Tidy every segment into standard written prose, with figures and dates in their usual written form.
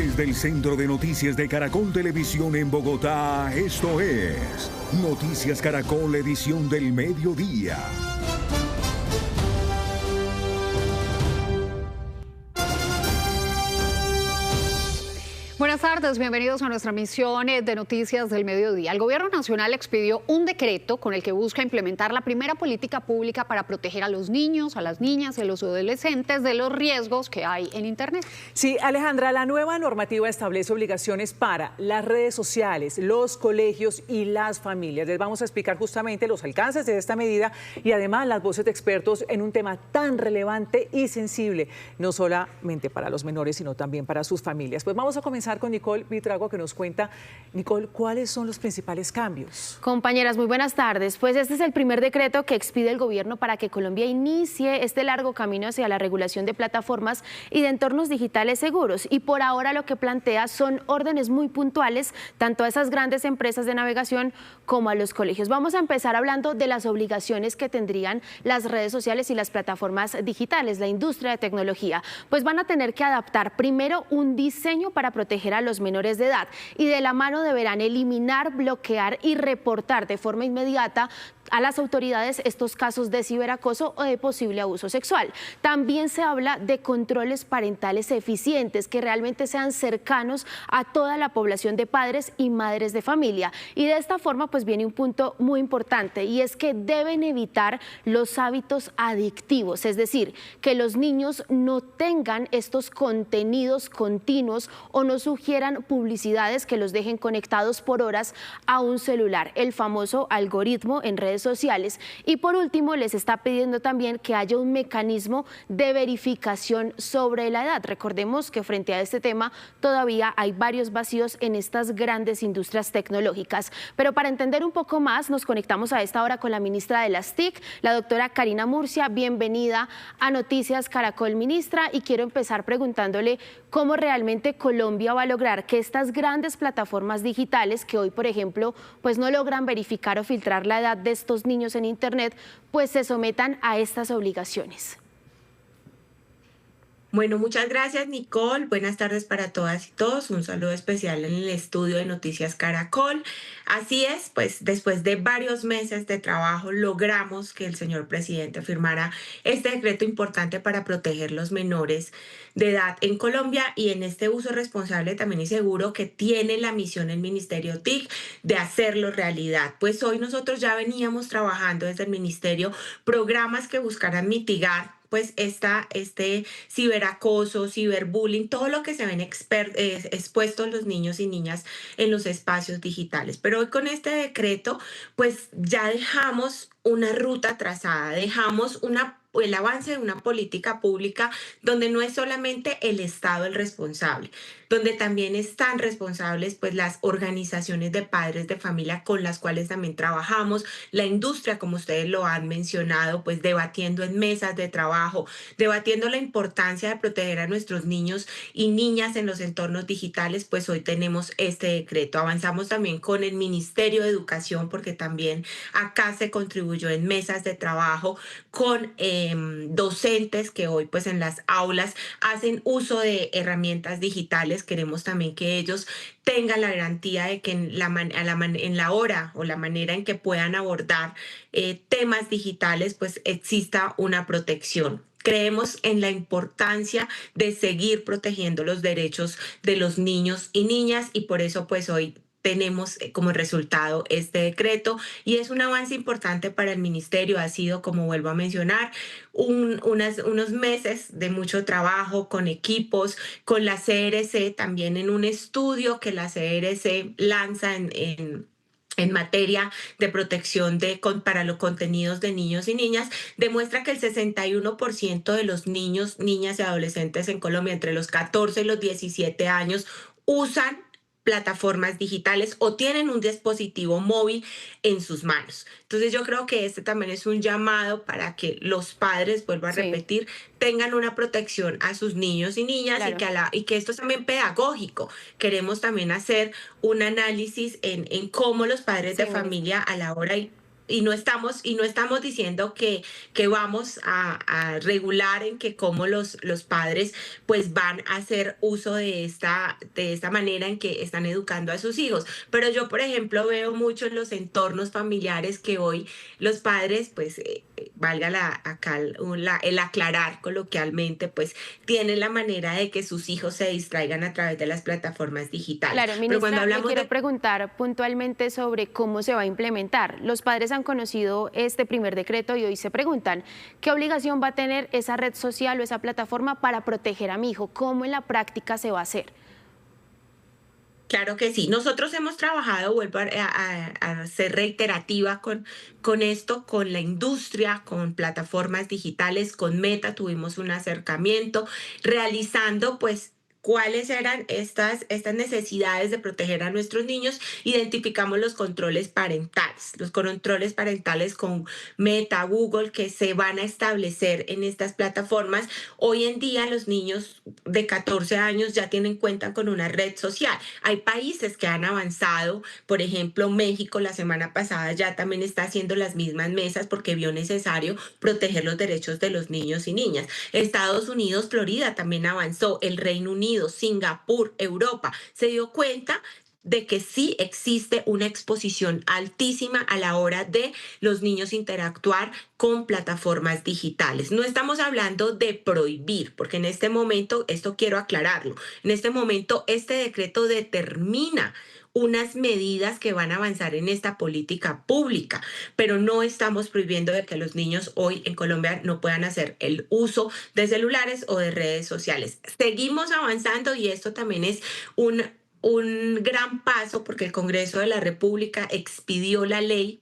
Desde el Centro de Noticias de Caracol Televisión en Bogotá, esto es Noticias Caracol, edición del mediodía. Buenas tardes, bienvenidos a nuestra emisión de Noticias del Mediodía. El Gobierno Nacional expidió un decreto con el que busca implementar la primera política pública para proteger a los niños, a las niñas y a los adolescentes de los riesgos que hay en Internet. Sí, Alejandra, la nueva normativa establece obligaciones para las redes sociales, los colegios y las familias. Les vamos a explicar justamente los alcances de esta medida y además las voces de expertos en un tema tan relevante y sensible, no solamente para los menores, sino también para sus familias. Pues vamos a comenzar con Nicole Buitrago, que nos cuenta, Nicole, ¿cuáles son los principales cambios? Compañeras, muy buenas tardes. Pues este es el primer decreto que expide el gobierno para que Colombia inicie este largo camino hacia la regulación de plataformas y de entornos digitales seguros. Y por ahora lo que plantea son órdenes muy puntuales, tanto a esas grandes empresas de navegación como a los colegios. Vamos a empezar hablando de las obligaciones que tendrían las redes sociales y las plataformas digitales, la industria de tecnología. Pues van a tener que adaptar primero un diseño para proteger a los menores de edad y de la mano deberán eliminar, bloquear y reportar de forma inmediata a las autoridades estos casos de ciberacoso o de posible abuso sexual. También se habla de controles parentales eficientes que realmente sean cercanos a toda la población de padres y madres de familia. Y de esta forma pues viene un punto muy importante y es que deben evitar los hábitos adictivos, es decir, que los niños no tengan estos contenidos continuos o no sugieran publicidades que los dejen conectados por horas a un celular, el famoso algoritmo en redes sociales. Y por último les está pidiendo también que haya un mecanismo de verificación sobre la edad. Recordemos que frente a este tema todavía hay varios vacíos en estas grandes industrias tecnológicas. Pero para entender un poco más nos conectamos a esta hora con la ministra de las TIC, la doctora Karina Murcia. Bienvenida a Noticias Caracol, ministra, y quiero empezar preguntándole cómo realmente Colombia va a lograr que estas grandes plataformas digitales que hoy, por ejemplo, pues no logran verificar o filtrar la edad de estos niños en Internet, pues se sometan a estas obligaciones. Bueno, muchas gracias, Nicole. Buenas tardes para todas y todos. Un saludo especial en el estudio de Noticias Caracol. Así es, pues después de varios meses de trabajo logramos que el señor presidente firmara este decreto importante para proteger los menores de edad en Colombia y en este uso responsable también y seguro que tiene la misión el Ministerio TIC de hacerlo realidad. Pues hoy nosotros ya veníamos trabajando desde el Ministerio programas que buscaran mitigar pues este ciberacoso, ciberbullying, todo lo que se ven expuestos los niños y niñas en los espacios digitales. Pero hoy con este decreto, pues ya dejamos una ruta trazada, dejamos el avance de una política pública donde no es solamente el Estado el responsable, donde también están responsables pues las organizaciones de padres de familia con las cuales también trabajamos, la industria, como ustedes lo han mencionado, pues debatiendo en mesas de trabajo, debatiendo la importancia de proteger a nuestros niños y niñas en los entornos digitales. Pues hoy tenemos este decreto. Avanzamos también con el Ministerio de Educación porque también acá se contribuyó en mesas de trabajo con docentes que hoy pues en las aulas hacen uso de herramientas digitales. Queremos también que ellos tengan la garantía de que en la hora o la manera en que puedan abordar temas digitales pues exista una protección. Creemos en la importancia de seguir protegiendo los derechos de los niños y niñas y por eso pues hoy tenemos como resultado este decreto y es un avance importante para el ministerio. Ha sido, como vuelvo a mencionar, unos meses de mucho trabajo con equipos, con la CRC, también en un estudio que la CRC lanza en materia de protección para los contenidos de niños y niñas, demuestra que el 61% de los niños, niñas y adolescentes en Colombia entre los 14 y los 17 años usan plataformas digitales o tienen un dispositivo móvil en sus manos. Entonces yo creo que este también es un llamado para que los padres, vuelvo a repetir, tengan una protección a sus niños y niñas. Claro. y que esto es también pedagógico. Queremos también hacer un análisis en cómo los padres de familia a la hora y no estamos diciendo que vamos a regular en que cómo los padres pues van a hacer uso de esta manera en que están educando a sus hijos. Pero yo, por ejemplo, veo mucho en los entornos familiares que hoy los padres, pues, el aclarar coloquialmente, pues, tienen la manera de que sus hijos se distraigan a través de las plataformas digitales. Claro, Pero ministra, cuando le hablamos quiero preguntar puntualmente sobre cómo se va a implementar. Los padres han conocido este primer decreto y hoy se preguntan qué obligación va a tener esa red social o esa plataforma para proteger a mi hijo. ¿Cómo en la práctica se va a hacer? Claro que sí. Nosotros hemos trabajado, vuelvo a ser reiterativa con esto, con la industria, con plataformas digitales, con Meta, tuvimos un acercamiento, realizando pues cuáles eran estas necesidades de proteger a nuestros niños. Identificamos los controles parentales con Meta, Google, que se van a establecer en estas plataformas. Hoy en día los niños de 14 años ya cuentan con una red social. Hay países que han avanzado, por ejemplo, México la semana pasada ya también está haciendo las mismas mesas porque vio necesario proteger los derechos de los niños y niñas. Estados Unidos, Florida también avanzó, el Reino Unido, Singapur, Europa, se dio cuenta de que sí existe una exposición altísima a la hora de los niños interactuar con plataformas digitales. No estamos hablando de prohibir, porque en este momento, esto quiero aclararlo, en este momento este decreto determina unas medidas que van a avanzar en esta política pública, pero no estamos prohibiendo de que los niños hoy en Colombia no puedan hacer el uso de celulares o de redes sociales. Seguimos avanzando y esto también es un gran paso porque el Congreso de la República expidió la ley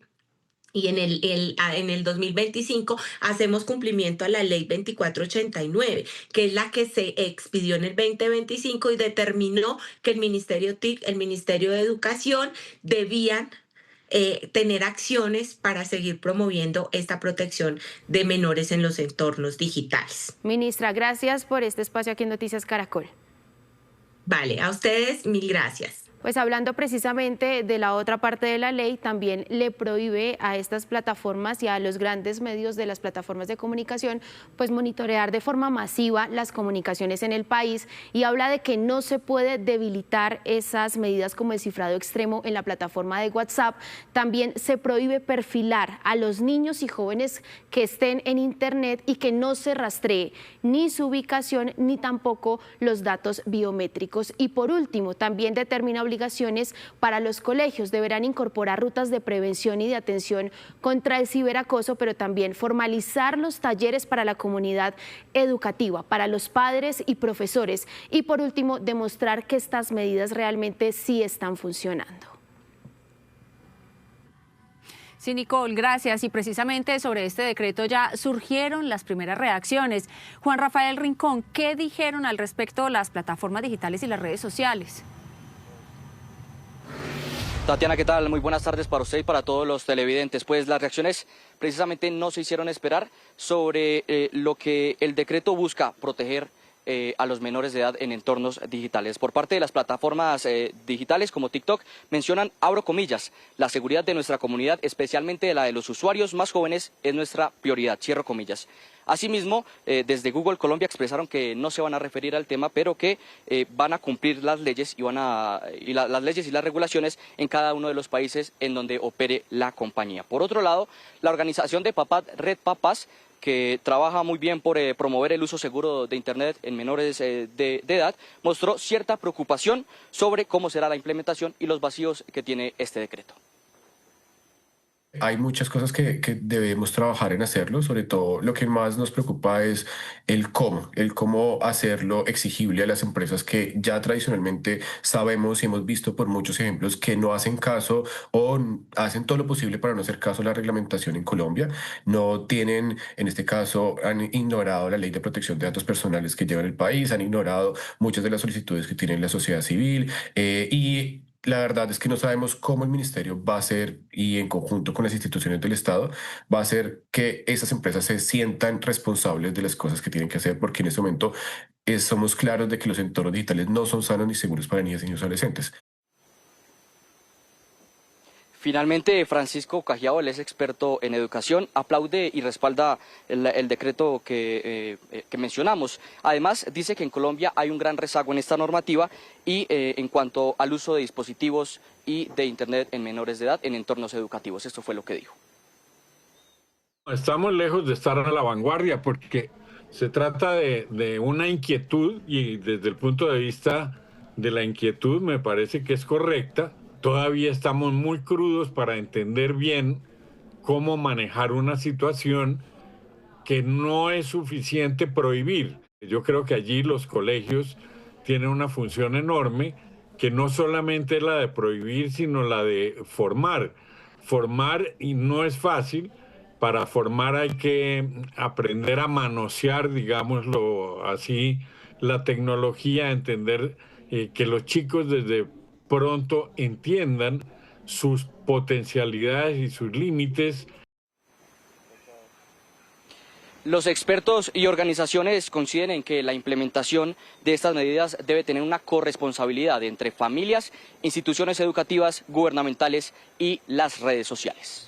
y en el 2025 hacemos cumplimiento a la ley 2489, que es la que se expidió en el 2025 y determinó que el Ministerio TIC, el Ministerio de Educación, debían tener acciones para seguir promoviendo esta protección de menores en los entornos digitales. Ministra, gracias por este espacio aquí en Noticias Caracol. Vale, a ustedes mil gracias. Pues hablando precisamente de la otra parte de la ley, también le prohíbe a estas plataformas y a los grandes medios de las plataformas de comunicación pues monitorear de forma masiva las comunicaciones en el país y habla de que no se puede debilitar esas medidas como el cifrado extremo en la plataforma de WhatsApp. También se prohíbe perfilar a los niños y jóvenes que estén en Internet y que no se rastree ni su ubicación ni tampoco los datos biométricos. Y por último, también determina obligaciones para los colegios. Deberán incorporar rutas de prevención y de atención contra el ciberacoso, pero también formalizar los talleres para la comunidad educativa, para los padres y profesores. Y por último, demostrar que estas medidas realmente sí están funcionando. Sí, Nicole, gracias. Y precisamente sobre este decreto ya surgieron las primeras reacciones. Juan Rafael Rincón, ¿qué dijeron al respecto las plataformas digitales y las redes sociales? Tatiana, ¿qué tal? Muy buenas tardes para usted y para todos los televidentes. Pues las reacciones precisamente no se hicieron esperar sobre lo que el decreto busca proteger a los menores de edad en entornos digitales. Por parte de las plataformas digitales como TikTok mencionan, abro comillas, la seguridad de nuestra comunidad, especialmente la de los usuarios más jóvenes, es nuestra prioridad, cierro comillas. Asimismo, desde Google Colombia expresaron que no se van a referir al tema, pero que van a cumplir las leyes las leyes y las regulaciones en cada uno de los países en donde opere la compañía. Por otro lado, la organización de Red Papás, que trabaja muy bien por promover el uso seguro de Internet en menores de edad, mostró cierta preocupación sobre cómo será la implementación y los vacíos que tiene este decreto. Hay muchas cosas que debemos trabajar en hacerlo, sobre todo lo que más nos preocupa es el cómo hacerlo exigible a las empresas que ya tradicionalmente sabemos y hemos visto por muchos ejemplos que no hacen caso o hacen todo lo posible para no hacer caso a la reglamentación en Colombia. No tienen, en este caso, han ignorado la ley de protección de datos personales que lleva el país, han ignorado muchas de las solicitudes que tiene la sociedad civil y la verdad es que no sabemos cómo el ministerio va a hacer, y en conjunto con las instituciones del Estado, va a hacer que esas empresas se sientan responsables de las cosas que tienen que hacer, porque en este momento somos claros de que los entornos digitales no son sanos ni seguros para niñas y niños adolescentes. Finalmente, Francisco Cajiao, él es experto en educación, aplaude y respalda el decreto que mencionamos. Además, dice que en Colombia hay un gran rezago en esta normativa y en cuanto al uso de dispositivos y de Internet en menores de edad en entornos educativos. Esto fue lo que dijo. Estamos lejos de estar a la vanguardia porque se trata de una inquietud y desde el punto de vista de la inquietud me parece que es correcta. Todavía estamos muy crudos para entender bien cómo manejar una situación que no es suficiente prohibir. Yo creo que allí los colegios tienen una función enorme que no solamente es la de prohibir, sino la de formar. Formar, y no es fácil. Para formar hay que aprender a manosear, digámoslo así, la tecnología, entender que los chicos desde pronto entiendan sus potencialidades y sus límites. Los expertos y organizaciones coinciden en que la implementación de estas medidas debe tener una corresponsabilidad entre familias, instituciones educativas, gubernamentales y las redes sociales.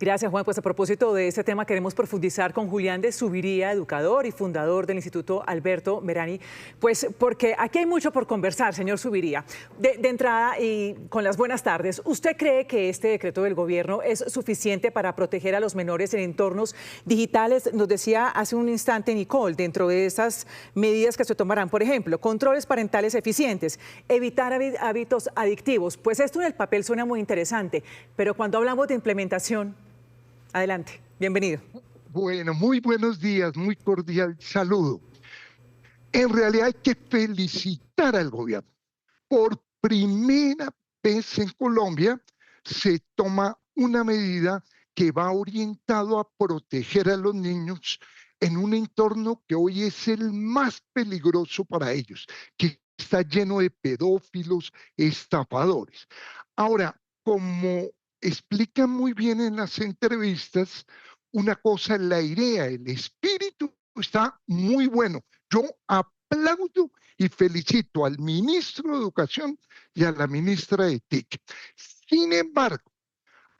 Gracias, Juan. Pues a propósito de este tema queremos profundizar con Julián de Zuviría, educador y fundador del Instituto Alberto Merani, pues porque aquí hay mucho por conversar, señor Zuviría. De entrada y con las buenas tardes, ¿usted cree que este decreto del gobierno es suficiente para proteger a los menores en entornos digitales? Nos decía hace un instante Nicole, dentro de esas medidas que se tomarán, por ejemplo, controles parentales eficientes, evitar hábitos adictivos. Pues esto en el papel suena muy interesante, pero cuando hablamos de implementación... Adelante, bienvenido. Bueno, muy buenos días, muy cordial saludo. En realidad hay que felicitar al gobierno. Por primera vez en Colombia se toma una medida que va orientado a proteger a los niños en un entorno que hoy es el más peligroso para ellos, que está lleno de pedófilos, estafadores. Ahora, como explica muy bien en las entrevistas, una cosa es la idea, el espíritu está muy bueno. Yo aplaudo y felicito al ministro de Educación y a la ministra de TIC. Sin embargo,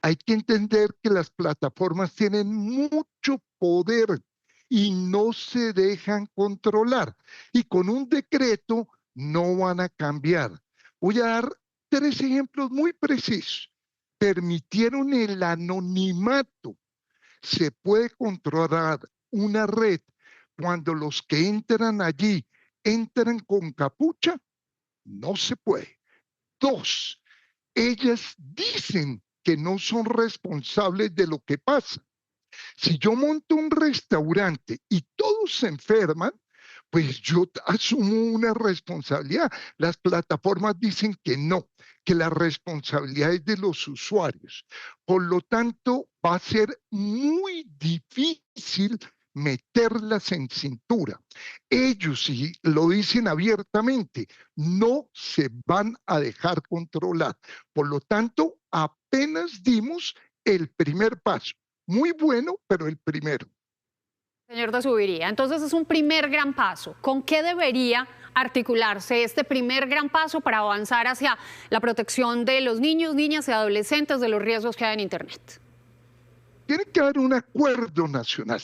hay que entender que las plataformas tienen mucho poder y no se dejan controlar. Y con un decreto no van a cambiar. Voy a dar 3 ejemplos muy precisos. Permitieron el anonimato. Se puede controlar una red cuando los que entran allí entran con capucha. No se puede. 2, ellas dicen que no son responsables de lo que pasa. Si yo monto un restaurante y todos se enferman, pues yo asumo una responsabilidad. Las plataformas dicen que no, que la responsabilidad es de los usuarios. Por lo tanto, va a ser muy difícil meterlas en cintura. Ellos, y lo dicen abiertamente, no se van a dejar controlar. Por lo tanto, apenas dimos el primer paso. Muy bueno, pero el primero. Señor de Zuviría, entonces es un primer gran paso. ¿Con qué debería articularse este primer gran paso para avanzar hacia la protección de los niños, niñas y adolescentes de los riesgos que hay en Internet? Tiene que haber un acuerdo nacional.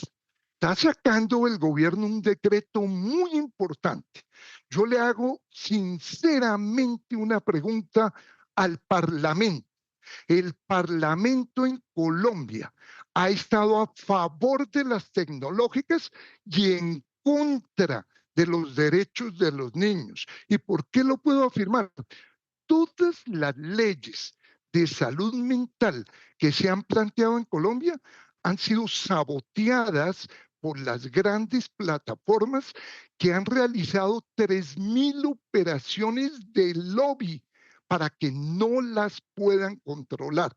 Está sacando el gobierno un decreto muy importante. Yo le hago sinceramente una pregunta al Parlamento. El Parlamento en Colombia ha estado a favor de las tecnológicas y en contra de los derechos de los niños. ¿Y por qué lo puedo afirmar? Todas las leyes de salud mental que se han planteado en Colombia han sido saboteadas por las grandes plataformas que han realizado 3.000 operaciones de lobby para que no las puedan controlar.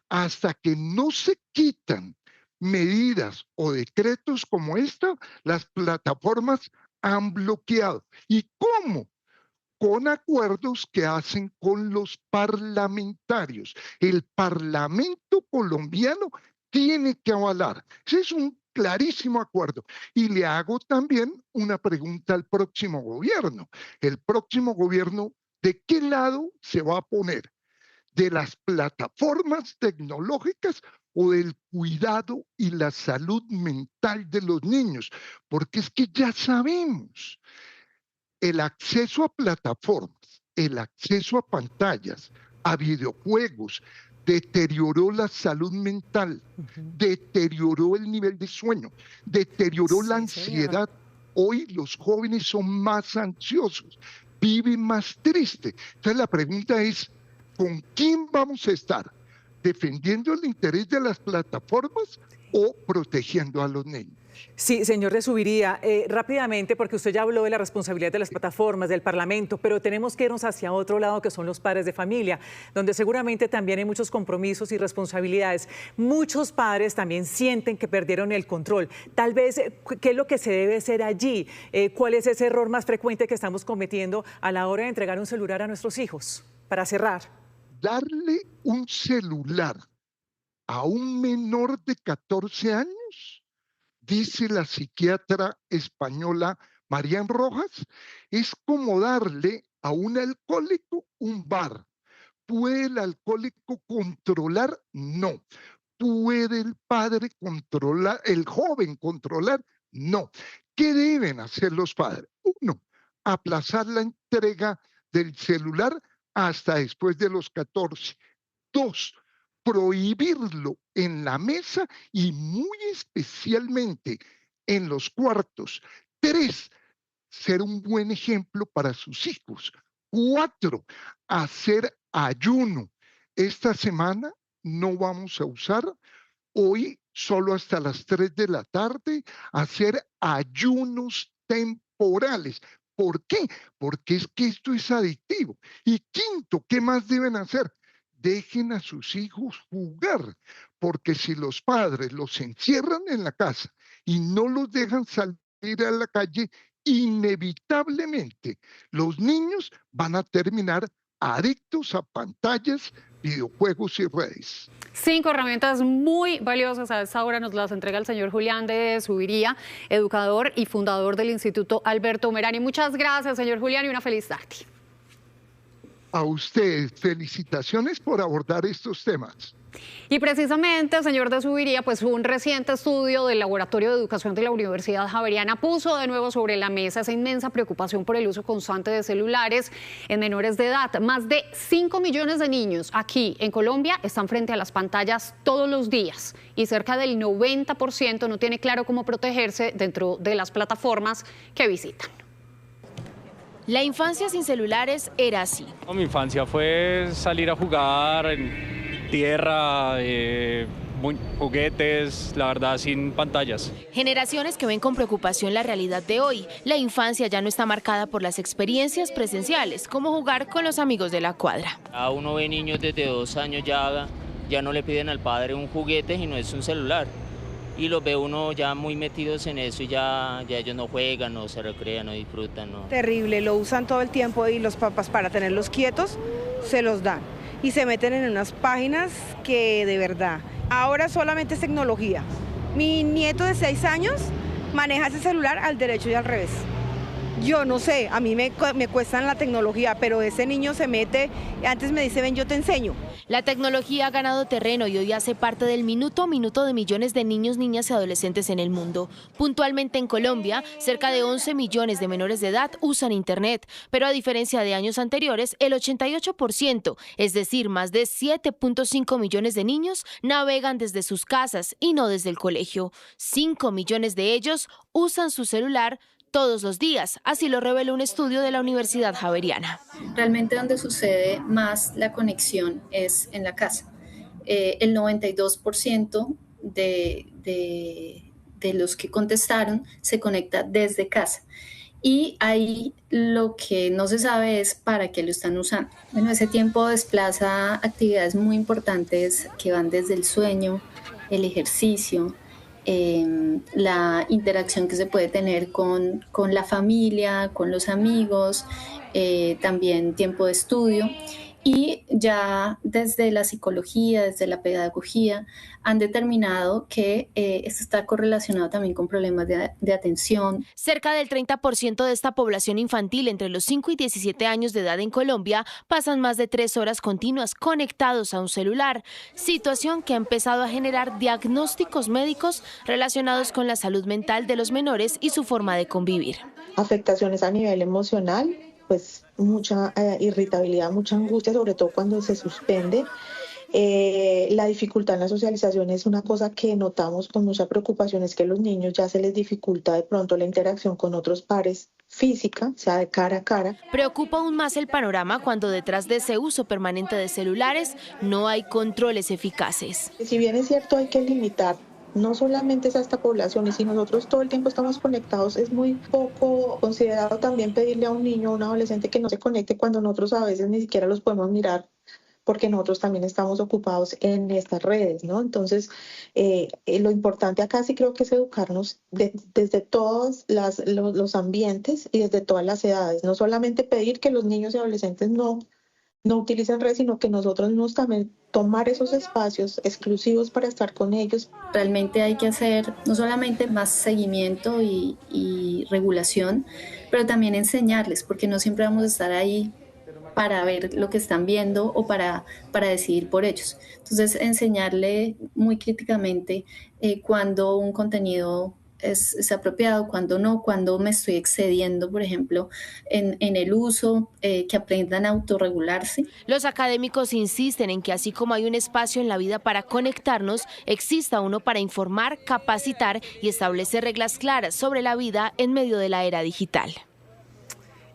Hasta que no se quitan medidas o decretos como esta, las plataformas han bloqueado. ¿Y cómo? Con acuerdos que hacen con los parlamentarios. El Parlamento colombiano tiene que avalar. Ese es un clarísimo acuerdo. Y le hago también una pregunta al próximo gobierno. El próximo gobierno, ¿de qué lado se va a poner? de las plataformas tecnológicas o del cuidado y la salud mental de los niños, porque es que ya sabemos, el acceso a plataformas, el acceso a pantallas, a videojuegos, deterioró la salud mental, deterioró el nivel de sueño, deterioró la ansiedad. Hoy los jóvenes son más ansiosos, viven más tristes. Entonces la pregunta es, ¿con quién vamos a estar? ¿Defendiendo el interés de las plataformas o protegiendo a los niños? Sí, señor de Zuviría, rápidamente, porque usted ya habló de la responsabilidad de las plataformas, del Parlamento, pero tenemos que irnos hacia otro lado, que son los padres de familia, donde seguramente también hay muchos compromisos y responsabilidades. Muchos padres también sienten que perdieron el control. Tal vez, ¿qué es lo que se debe hacer allí? ¿Cuál es ese error más frecuente que estamos cometiendo a la hora de entregar un celular a nuestros hijos? Para cerrar. Darle un celular a un menor de 14 años, dice la psiquiatra española Marian Rojas, es como darle a un alcohólico un bar. ¿Puede el alcohólico controlar? No. ¿Puede el padre controlar, el joven controlar? No. ¿Qué deben hacer los padres? Uno, aplazar la entrega del celular hasta después de los 14. Dos, prohibirlo en la mesa y muy especialmente en los cuartos. Tres, ser un buen ejemplo para sus hijos. Cuatro, hacer ayuno. Esta semana no vamos a usar, hoy solo hasta las 3 de la tarde, hacer ayunos temporales. ¿Por qué? Porque es que esto es adictivo. Y quinto, ¿qué más deben hacer? Dejen a sus hijos jugar, porque si los padres los encierran en la casa y no los dejan salir a la calle, inevitablemente los niños van a terminar adictos a pantallas, videojuegos y redes. 5 herramientas muy valiosas. A esta hora nos las entrega el señor Julián de Zuviría, educador y fundador del Instituto Alberto Merani. Muchas gracias, señor Julián, y una feliz tarde. A ustedes, felicitaciones por abordar estos temas. Y precisamente, señor de Zuviría, pues un reciente estudio del Laboratorio de Educación de la Universidad Javeriana puso de nuevo sobre la mesa esa inmensa preocupación por el uso constante de celulares en menores de edad. Más de 5 millones de niños aquí en Colombia están frente a las pantallas todos los días y cerca del 90% no tiene claro cómo protegerse dentro de las plataformas que visitan. La infancia sin celulares era así. Mi infancia fue salir a jugar en tierra, juguetes, la verdad, sin pantallas. Generaciones que ven con preocupación la realidad de hoy. La infancia ya no está marcada por las experiencias presenciales, como jugar con los amigos de la cuadra. A uno ve niños desde 2 años ya no le piden al padre un juguete y no es un celular. Y los ve uno ya muy metidos en eso y ya ellos no juegan, no se recrean, no disfrutan. No. Terrible, lo usan todo el tiempo y los papás para tenerlos quietos se los dan. Y se meten en unas páginas que de verdad, ahora solamente es tecnología. Mi nieto de 6 años maneja ese celular al derecho y al revés. Yo no sé, a mí me cuesta la tecnología, pero ese niño se mete, antes me dice, ven, yo te enseño. La tecnología ha ganado terreno y hoy hace parte del minuto a minuto de millones de niños, niñas y adolescentes en el mundo. Puntualmente en Colombia, cerca de 11 millones de menores de edad usan Internet, pero a diferencia de años anteriores, el 88%, es decir, más de 7.5 millones de niños, navegan desde sus casas y no desde el colegio. 5 millones de ellos usan su celular todos los días, así lo reveló un estudio de la Universidad Javeriana. Realmente donde sucede más la conexión es en la casa. El 92% de los que contestaron se conecta desde casa. Y ahí lo que no se sabe es para qué lo están usando. Bueno, ese tiempo desplaza actividades muy importantes que van desde el sueño, el ejercicio, la interacción que se puede tener con la familia, con los amigos, también tiempo de estudio. Y ya desde la psicología, desde la pedagogía, han determinado que esto está correlacionado también con problemas de atención. Cerca del 30% de esta población infantil entre los 5 y 17 años de edad en Colombia pasan más de 3 horas continuas conectados a un celular, situación que ha empezado a generar diagnósticos médicos relacionados con la salud mental de los menores y su forma de convivir. Afectaciones a nivel emocional, pues mucha irritabilidad, mucha angustia, sobre todo cuando se suspende. La dificultad en la socialización es una cosa que notamos con mucha preocupación, es que a los niños ya se les dificulta de pronto la interacción con otros pares física, o sea, de cara a cara. Preocupa aún más el panorama cuando detrás de ese uso permanente de celulares no hay controles eficaces. Si bien es cierto, hay que limitar. No solamente es a esta población, y si nosotros todo el tiempo estamos conectados, es muy poco considerado también pedirle a un niño o un adolescente que no se conecte cuando nosotros a veces ni siquiera los podemos mirar, porque nosotros también estamos ocupados en estas redes, ¿no? Entonces, lo importante acá sí creo que es educarnos desde todos los ambientes y desde todas las edades. No solamente pedir que los niños y adolescentes no utilicen redes, sino que nosotros mismos también tomar esos espacios exclusivos para estar con ellos. Realmente hay que hacer no solamente más seguimiento y regulación, pero también enseñarles, porque no siempre vamos a estar ahí para ver lo que están viendo o para decidir por ellos. Entonces, enseñarle muy críticamente cuando un contenido es apropiado, cuando no, cuando me estoy excediendo, por ejemplo, en el uso, que aprendan a autorregularse. Los académicos insisten en que así como hay un espacio en la vida para conectarnos, exista uno para informar, capacitar y establecer reglas claras sobre la vida en medio de la era digital.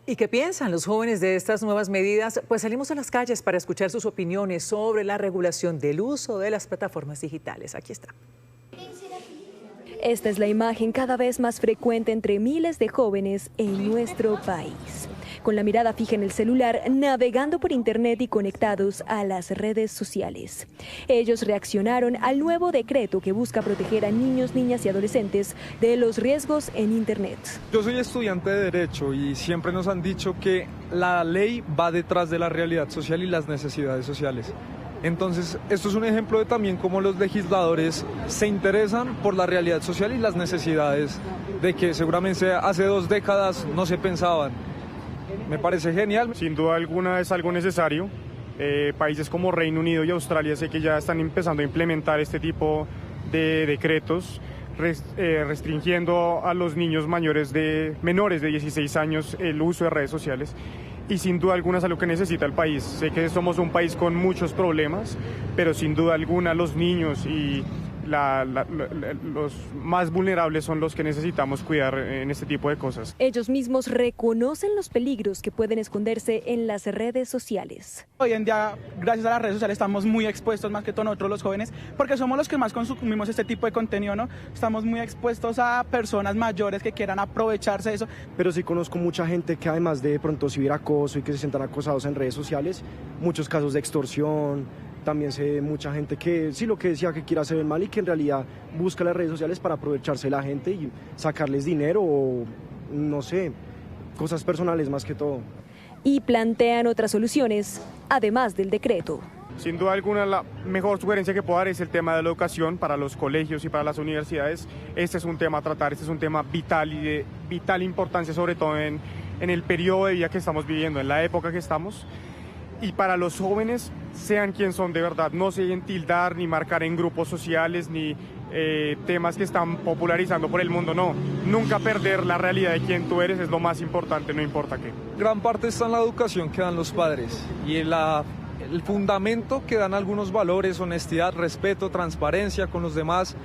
¿Y qué piensan los jóvenes de estas nuevas medidas? Pues salimos a las calles para escuchar sus opiniones sobre la regulación del uso de las plataformas digitales. Aquí está. Esta es la imagen cada vez más frecuente entre miles de jóvenes en nuestro país. Con la mirada fija en el celular, navegando por internet y conectados a las redes sociales. Ellos reaccionaron al nuevo decreto que busca proteger a niños, niñas y adolescentes de los riesgos en internet. Yo soy estudiante de Derecho y siempre nos han dicho que la ley va detrás de la realidad social y las necesidades sociales. Entonces, esto es un ejemplo de también cómo los legisladores se interesan por la realidad social y las necesidades de que seguramente hace 2 décadas no se pensaban. Me parece genial. Sin duda alguna es algo necesario. Países como Reino Unido y Australia sé que ya están empezando a implementar este tipo de decretos, restringiendo a los niños menores de 16 años el uso de redes sociales. Y sin duda alguna es algo que necesita el país. Sé que somos un país con muchos problemas, pero sin duda alguna los niños y los más vulnerables son los que necesitamos cuidar en este tipo de cosas. Ellos mismos reconocen los peligros que pueden esconderse en las redes sociales. Hoy en día, gracias a las redes sociales, estamos muy expuestos, más que todo nosotros los jóvenes, porque somos los que más consumimos este tipo de contenido, ¿no? Estamos muy expuestos a personas mayores que quieran aprovecharse de eso. Pero sí conozco mucha gente que además de pronto recibir acoso y que se sientan acosados en redes sociales, muchos casos de extorsión. También sé mucha gente que sí, lo que decía, que quiere hacer el mal y que en realidad busca las redes sociales para aprovecharse de la gente y sacarles dinero o, no sé, cosas personales más que todo. Y plantean otras soluciones, además del decreto. Sin duda alguna, la mejor sugerencia que puedo dar es el tema de la educación para los colegios y para las universidades. Este es un tema a tratar, este es un tema vital y de vital importancia, sobre todo en el periodo de vida que estamos viviendo, en la época que estamos. Y para los jóvenes, sean quien son de verdad, no se dejen tildar ni marcar en grupos sociales ni temas que están popularizando por el mundo, no. Nunca perder la realidad de quién tú eres es lo más importante, no importa qué. Gran parte está en la educación que dan los padres y en el fundamento que dan algunos valores, honestidad, respeto, transparencia con los demás,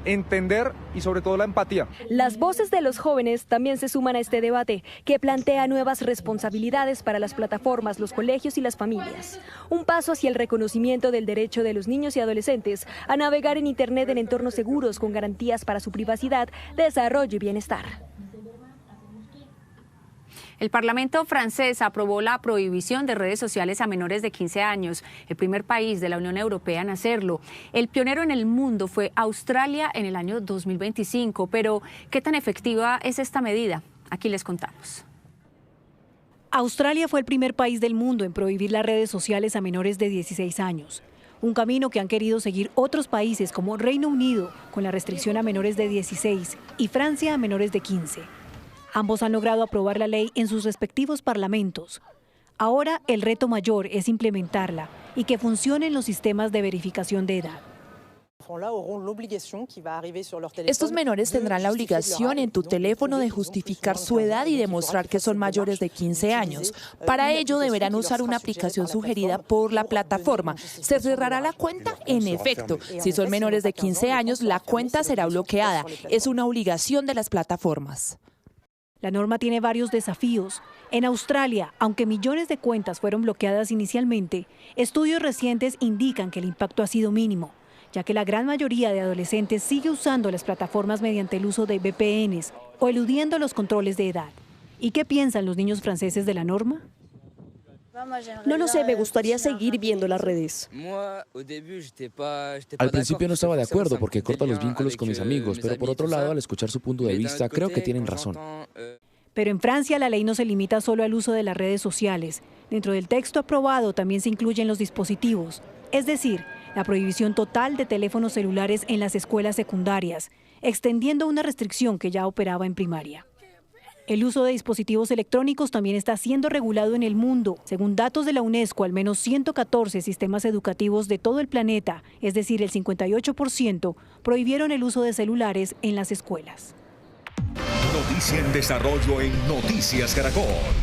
entender y sobre todo la empatía. Las voces de los jóvenes también se suman a este debate que plantea nuevas responsabilidades para las plataformas, los colegios y las familias. Un paso hacia el reconocimiento del derecho de los niños y adolescentes a navegar en internet en entornos seguros con garantías para su privacidad, desarrollo y bienestar. El Parlamento francés aprobó la prohibición de redes sociales a menores de 15 años, el primer país de la Unión Europea en hacerlo. El pionero en el mundo fue Australia en el año 2025, pero ¿qué tan efectiva es esta medida? Aquí les contamos. Australia fue el primer país del mundo en prohibir las redes sociales a menores de 16 años. Un camino que han querido seguir otros países como Reino Unido, con la restricción a menores de 16, y Francia a menores de 15. Ambos han logrado aprobar la ley en sus respectivos parlamentos. Ahora el reto mayor es implementarla y que funcionen los sistemas de verificación de edad. Estos menores tendrán la obligación en tu teléfono de justificar su edad y demostrar que son mayores de 15 años. Para ello deberán usar una aplicación sugerida por la plataforma. Se cerrará la cuenta en efecto. Si son menores de 15 años, la cuenta será bloqueada. Es una obligación de las plataformas. La norma tiene varios desafíos. En Australia, aunque millones de cuentas fueron bloqueadas inicialmente, estudios recientes indican que el impacto ha sido mínimo, ya que la gran mayoría de adolescentes sigue usando las plataformas mediante el uso de VPNs o eludiendo los controles de edad. ¿Y qué piensan los niños franceses de la norma? No lo sé, me gustaría seguir viendo las redes. Al principio no estaba de acuerdo porque corta los vínculos con mis amigos, pero por otro lado, al escuchar su punto de vista, creo que tienen razón. Pero en Francia la ley no se limita solo al uso de las redes sociales. Dentro del texto aprobado también se incluyen los dispositivos, es decir, la prohibición total de teléfonos celulares en las escuelas secundarias, extendiendo una restricción que ya operaba en primaria. El uso de dispositivos electrónicos también está siendo regulado en el mundo. Según datos de la UNESCO, al menos 114 sistemas educativos de todo el planeta, es decir, el 58%, prohibieron el uso de celulares en las escuelas. Noticia en desarrollo en Noticias Caracol.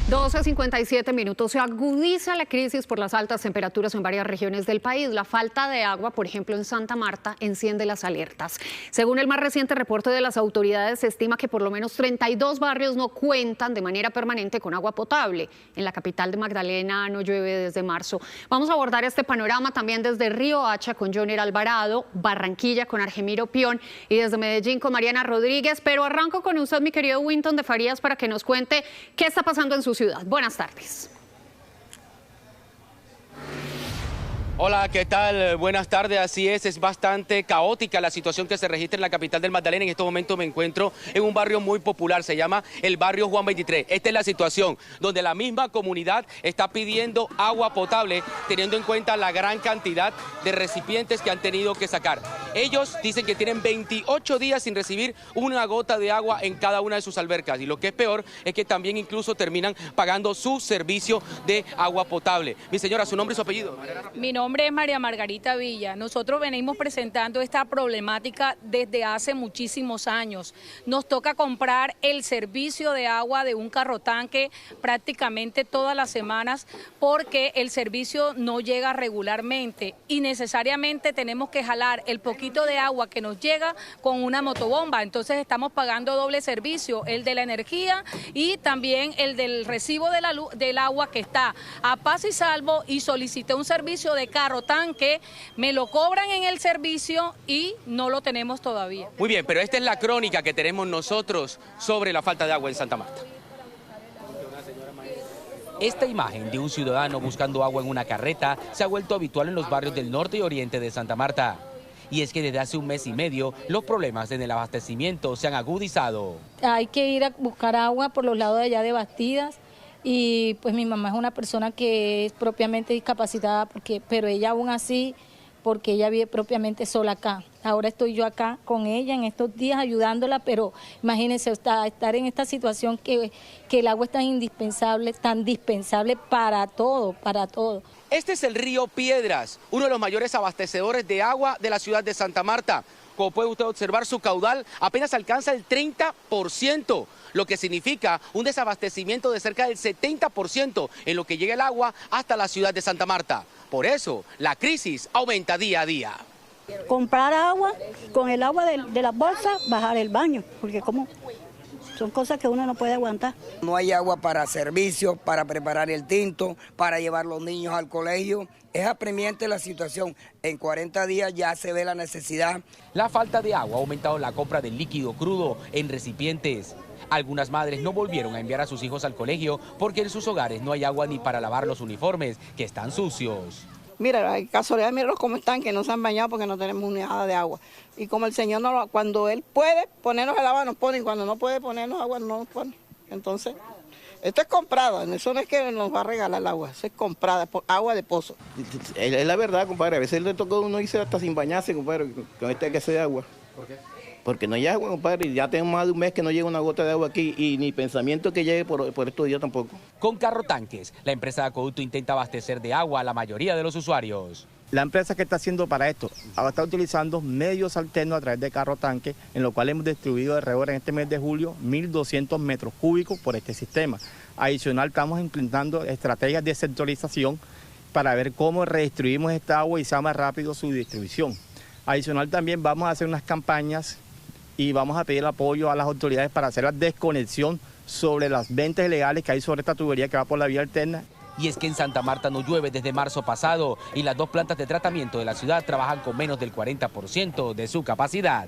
12:57 minutos. Se agudiza la crisis por las altas temperaturas en varias regiones del país. La falta de agua, por ejemplo, en Santa Marta, enciende las alertas. Según el más reciente reporte de las autoridades, se estima que por lo menos 32 barrios no cuentan de manera permanente con agua potable. En la capital de Magdalena no llueve desde marzo. Vamos a abordar este panorama también desde Río Hacha con Joner Alvarado, Barranquilla con Argemiro Pion y desde Medellín con Mariana Rodríguez. Pero arranco con usted, mi querido Winton de Farías, para que nos cuente qué está pasando en su ciudad. Buenas tardes. Hola, ¿qué tal? Buenas tardes. Así es bastante caótica la situación que se registra en la capital del Magdalena. En este momento me encuentro en un barrio muy popular, se llama el barrio Juan 23. Esta es la situación donde la misma comunidad está pidiendo agua potable, teniendo en cuenta la gran cantidad de recipientes que han tenido que sacar. Ellos dicen que tienen 28 días sin recibir una gota de agua en cada una de sus albercas. Y lo que es peor es que también incluso terminan pagando su servicio de agua potable. Mi señora, ¿su nombre y su apellido? Mi nombre es María Margarita Villa. Nosotros venimos presentando esta problemática desde hace muchísimos años. Nos toca comprar el servicio de agua de un carro tanque prácticamente todas las semanas porque el servicio no llega regularmente y necesariamente tenemos que jalar el poquito de agua que nos llega con una motobomba. Entonces estamos pagando doble servicio, el de la energía y también el del recibo de la luz, del agua, que está a paso y salvo, y solicité un servicio de carro tanque, me lo cobran en el servicio y no lo tenemos todavía. Muy bien, pero esta es la crónica que tenemos nosotros sobre la falta de agua en Santa Marta. Esta imagen de un ciudadano buscando agua en una carreta se ha vuelto habitual en los barrios del norte y oriente de Santa Marta. Y es que desde hace un mes y medio los problemas en el abastecimiento se han agudizado. Hay que ir a buscar agua por los lados de allá de Bastidas. Y pues mi mamá es una persona que es propiamente discapacitada, pero ella aún así, porque ella vive propiamente sola acá. Ahora estoy yo acá con ella en estos días ayudándola, pero imagínense estar en esta situación que el agua es tan indispensable para todo, para todo. Este es el río Piedras, uno de los mayores abastecedores de agua de la ciudad de Santa Marta. Como puede usted observar, su caudal apenas alcanza el 30%, lo que significa un desabastecimiento de cerca del 70% en lo que llega el agua hasta la ciudad de Santa Marta. Por eso, la crisis aumenta día a día. Comprar agua, con el agua de las bolsas, bajar el baño, porque como son cosas que uno no puede aguantar. No hay agua para servicios, para preparar el tinto, para llevar los niños al colegio. Es apremiante la situación. En 40 días ya se ve la necesidad. La falta de agua ha aumentado la compra de líquido crudo en recipientes. Algunas madres no volvieron a enviar a sus hijos al colegio porque en sus hogares no hay agua ni para lavar los uniformes, que están sucios. Mira, hay casualidad, míralos cómo están, que no se han bañado porque no tenemos nada de agua. Y como el Señor, cuando Él puede ponernos el agua, nos pone, y cuando no puede ponernos agua, no nos pone. Entonces, Esto es comprada, eso no es que nos va a regalar el agua, eso es comprada, agua de pozo. Es la verdad, compadre, a veces le toca a uno irse hasta sin bañarse, compadre, con este que sea agua. ¿Por qué? Porque no hay agua, compadre, ya tengo más de un mes que no llega una gota de agua aquí y ni pensamiento que llegue por estos días tampoco. Con carro tanques, la empresa de acueducto intenta abastecer de agua a la mayoría de los usuarios. La empresa que está haciendo para esto, ahora está utilizando medios alternos a través de carro tanque, en lo cual hemos distribuido alrededor en este mes de julio 1.200 metros cúbicos por este sistema. Adicional, estamos implementando estrategias de sectorización para ver cómo redistribuimos esta agua y sea más rápido su distribución. Adicional, también vamos a hacer unas campañas y vamos a pedir apoyo a las autoridades para hacer la desconexión sobre las ventas ilegales que hay sobre esta tubería que va por la vía alterna. Y es que en Santa Marta no llueve desde marzo pasado y las dos plantas de tratamiento de la ciudad trabajan con menos del 40% de su capacidad.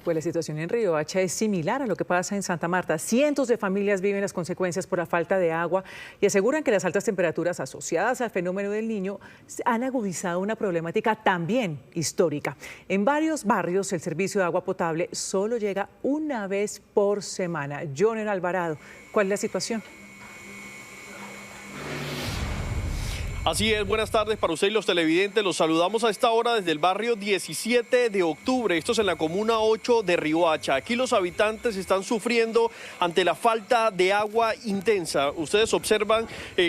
Pues la situación en Riohacha es similar a lo que pasa en Santa Marta. Cientos de familias viven las consecuencias por la falta de agua y aseguran que las altas temperaturas asociadas al fenómeno del Niño han agudizado una problemática también histórica. En varios barrios el servicio de agua potable solo llega una vez por semana. Joner Alvarado, ¿cuál es la situación? Así es, buenas tardes para usted y los televidentes. Los saludamos a esta hora desde el barrio 17 de octubre. Esto es en la comuna 8 de Riohacha. Aquí los habitantes están sufriendo ante la falta de agua intensa. Ustedes observan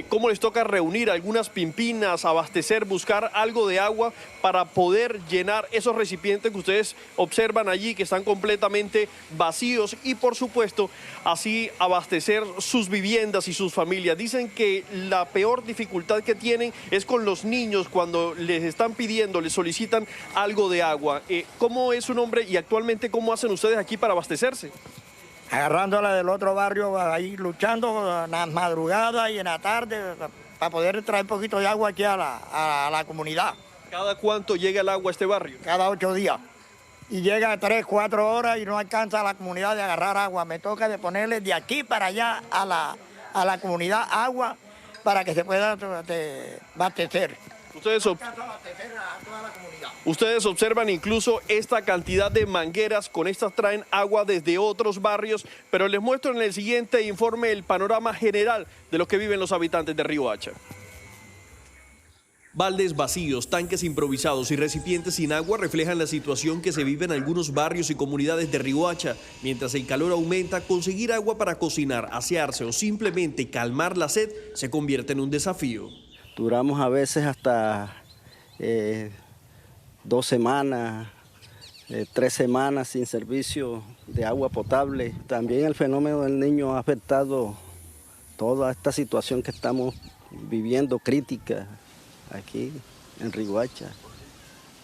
cómo les toca reunir algunas pimpinas, abastecer, buscar algo de agua para poder llenar esos recipientes que ustedes observan allí, que están completamente vacíos, y por supuesto así abastecer sus viviendas y sus familias. Dicen que la peor dificultad que tienen es con los niños cuando les están pidiendo, les solicitan algo de agua. ¿Cómo es su nombre y actualmente cómo hacen ustedes aquí para abastecerse? Agarrándola del otro barrio, ahí luchando en la madrugada y en la tarde para poder traer un poquito de agua aquí a la comunidad. ¿Cada cuánto llega el agua a este barrio? Cada 8 días. Y llega 3, 4 horas y no alcanza a la comunidad de agarrar agua. Me toca de ponerle de aquí para allá a la comunidad agua para que se pueda abastecer. Ustedes observan incluso esta cantidad de mangueras, con estas traen agua desde otros barrios, pero les muestro en el siguiente informe el panorama general de lo que viven los habitantes de Riohacha. Baldes vacíos, tanques improvisados y recipientes sin agua reflejan la situación que se vive en algunos barrios y comunidades de Riohacha. Mientras el calor aumenta, conseguir agua para cocinar, asearse o simplemente calmar la sed se convierte en un desafío. Duramos a veces hasta 2 semanas, 3 semanas sin servicio de agua potable. También el fenómeno del Niño ha afectado toda esta situación que estamos viviendo, crítica, aquí en Riohacha,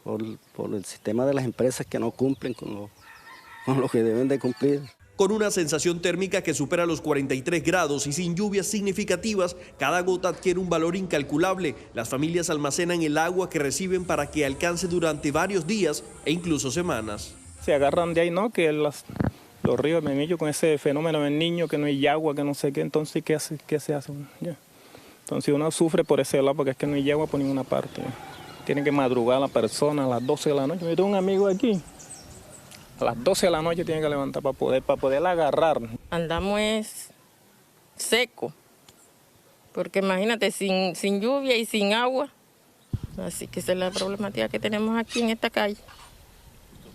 por el sistema de las empresas que no cumplen con lo que deben de cumplir. Con una sensación térmica que supera los 43 grados y sin lluvias significativas, cada gota adquiere un valor incalculable. Las familias almacenan el agua que reciben para que alcance durante varios días e incluso semanas. Se agarran de ahí, ¿no? Que los ríos de Memillo con ese fenómeno del Niño, que no hay agua, que no sé qué, entonces ¿qué se hace? Ya. Entonces uno sufre por ese lado porque es que no hay agua por ninguna parte. Tiene que madrugar la persona a las 12 de la noche. Yo tengo un amigo aquí. A las 12 de la noche tiene que levantar para poderla agarrar. Andamos seco, porque imagínate, sin lluvia y sin agua. Así que esa es la problemática que tenemos aquí en esta calle,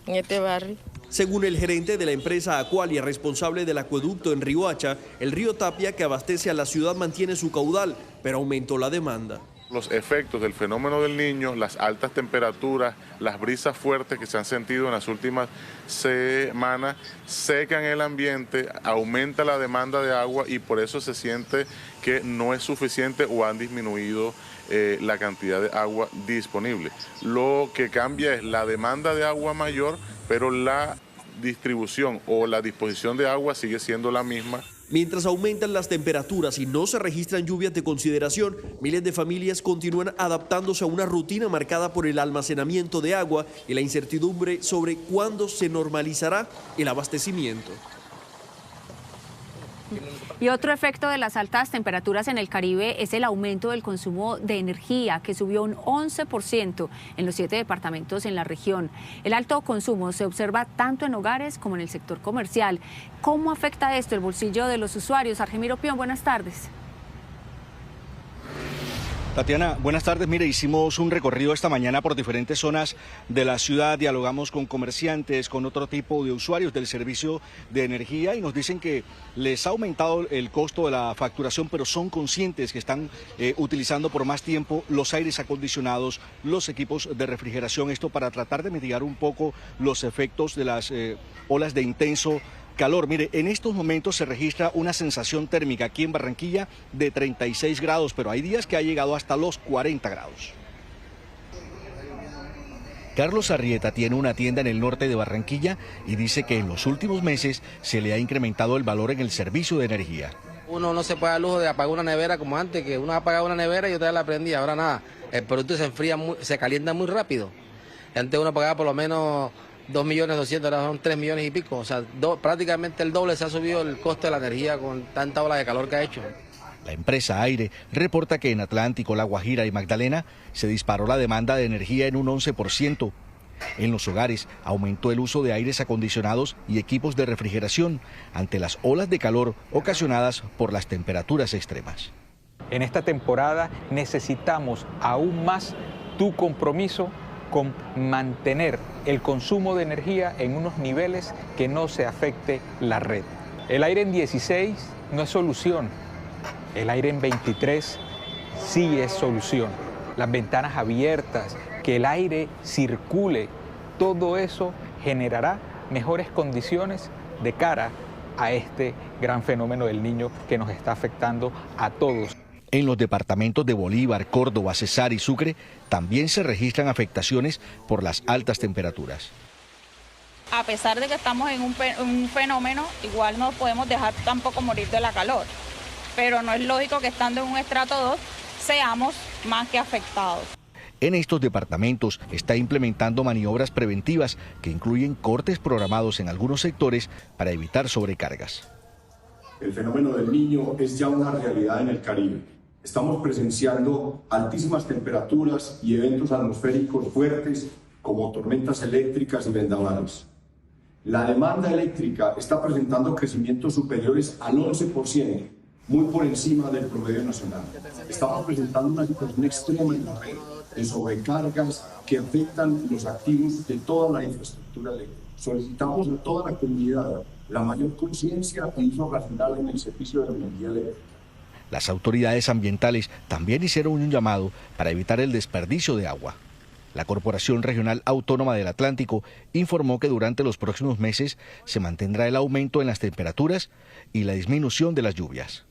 en este barrio. Según el gerente de la empresa Aqualia, responsable del acueducto en Riohacha, el río Tapia, que abastece a la ciudad, mantiene su caudal, pero aumentó la demanda. Los efectos del fenómeno del Niño, las altas temperaturas, las brisas fuertes que se han sentido en las últimas semanas, secan el ambiente, aumenta la demanda de agua y por eso se siente que no es suficiente o han disminuido la cantidad de agua disponible. Lo que cambia es la demanda de agua mayor, pero la distribución o la disposición de agua sigue siendo la misma. Mientras aumentan las temperaturas y no se registran lluvias de consideración, miles de familias continúan adaptándose a una rutina marcada por el almacenamiento de agua y la incertidumbre sobre cuándo se normalizará el abastecimiento. Y otro efecto de las altas temperaturas en el Caribe es el aumento del consumo de energía, que subió un 11% en los 7 departamentos en la región. El alto consumo se observa tanto en hogares como en el sector comercial. ¿Cómo afecta esto el bolsillo de los usuarios? Argemiro Pion, buenas tardes. Tatiana, buenas tardes. Mire, hicimos un recorrido esta mañana por diferentes zonas de la ciudad, dialogamos con comerciantes, con otro tipo de usuarios del servicio de energía y nos dicen que les ha aumentado el costo de la facturación, pero son conscientes que están utilizando por más tiempo los aires acondicionados, los equipos de refrigeración, esto para tratar de mitigar un poco los efectos de las olas de intenso calor. Mire, en estos momentos se registra una sensación térmica aquí en Barranquilla de 36 grados, pero hay días que ha llegado hasta los 40 grados. Carlos Arrieta tiene una tienda en el norte de Barranquilla y dice que en los últimos meses se le ha incrementado el valor en el servicio de energía. Uno no se puede dar lujo de apagar una nevera como antes, que uno apagaba una nevera y otra la prendía. Ahora nada, el producto se enfría, se calienta muy rápido. Antes uno pagaba por lo menos 2.200.000, ahora son 3 millones y pico. O sea, prácticamente el doble se ha subido el costo de la energía con tanta ola de calor que ha hecho. La empresa Aire reporta que en Atlántico, La Guajira y Magdalena se disparó la demanda de energía en un 11%. En los hogares aumentó el uso de aires acondicionados y equipos de refrigeración ante las olas de calor ocasionadas por las temperaturas extremas. En esta temporada necesitamos aún más tu compromiso con mantener el consumo de energía en unos niveles que no se afecte la red. El aire en 16 no es solución, el aire en 23 sí es solución. Las ventanas abiertas, que el aire circule, todo eso generará mejores condiciones de cara a este gran fenómeno del Niño que nos está afectando a todos. En los departamentos de Bolívar, Córdoba, Cesar y Sucre también se registran afectaciones por las altas temperaturas. A pesar de que estamos en un fenómeno, igual no podemos dejar tampoco morir de la calor. Pero no es lógico que estando en un estrato 2 seamos más que afectados. En estos departamentos está implementando maniobras preventivas que incluyen cortes programados en algunos sectores para evitar sobrecargas. El fenómeno del Niño es ya una realidad en el Caribe. Estamos presenciando altísimas temperaturas y eventos atmosféricos fuertes como tormentas eléctricas y vendavales. La demanda eléctrica está presentando crecimientos superiores al 11%, muy por encima del promedio nacional. Estamos presentando una situación extrema en la red de sobrecargas que afectan los activos de toda la infraestructura eléctrica. Solicitamos a toda la comunidad la mayor conciencia e uso racional en el servicio de energía eléctrica. Las autoridades ambientales también hicieron un llamado para evitar el desperdicio de agua. La Corporación Regional Autónoma del Atlántico informó que durante los próximos meses se mantendrá el aumento en las temperaturas y la disminución de las lluvias.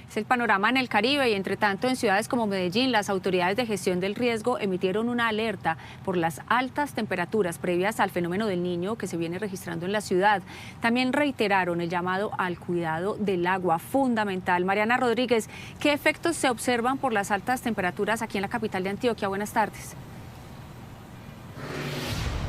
Es el panorama en el Caribe y entre tanto en ciudades como Medellín las autoridades de gestión del riesgo emitieron una alerta por las altas temperaturas previas al fenómeno del Niño que se viene registrando en la ciudad. También reiteraron el llamado al cuidado del agua, fundamental. Mariana Rodríguez, ¿qué efectos se observan por las altas temperaturas aquí en la capital de Antioquia? Buenas tardes.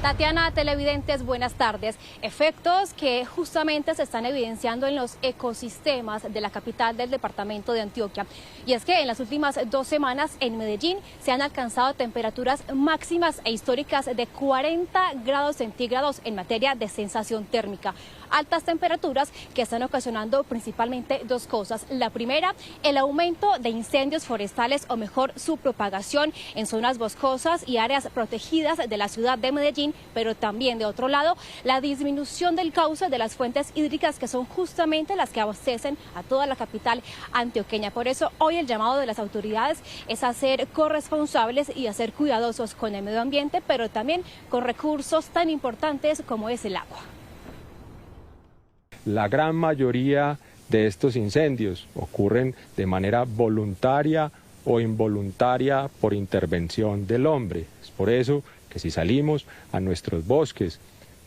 Tatiana, televidentes, buenas tardes. Efectos que justamente se están evidenciando en los ecosistemas de la capital del departamento de Antioquia. Y es que en las últimas 2 semanas en Medellín se han alcanzado temperaturas máximas e históricas de 40 grados centígrados en materia de sensación térmica. Altas temperaturas que están ocasionando principalmente 2 cosas. La primera, el aumento de incendios forestales o mejor su propagación en zonas boscosas y áreas protegidas de la ciudad de Medellín, pero también de otro lado, la disminución del cauce de las fuentes hídricas que son justamente las que abastecen a toda la capital antioqueña. Por eso hoy el llamado de las autoridades es a ser corresponsables y a ser cuidadosos con el medio ambiente, pero también con recursos tan importantes como es el agua. La gran mayoría de estos incendios ocurren de manera voluntaria o involuntaria por intervención del hombre. Es por eso que si salimos a nuestros bosques,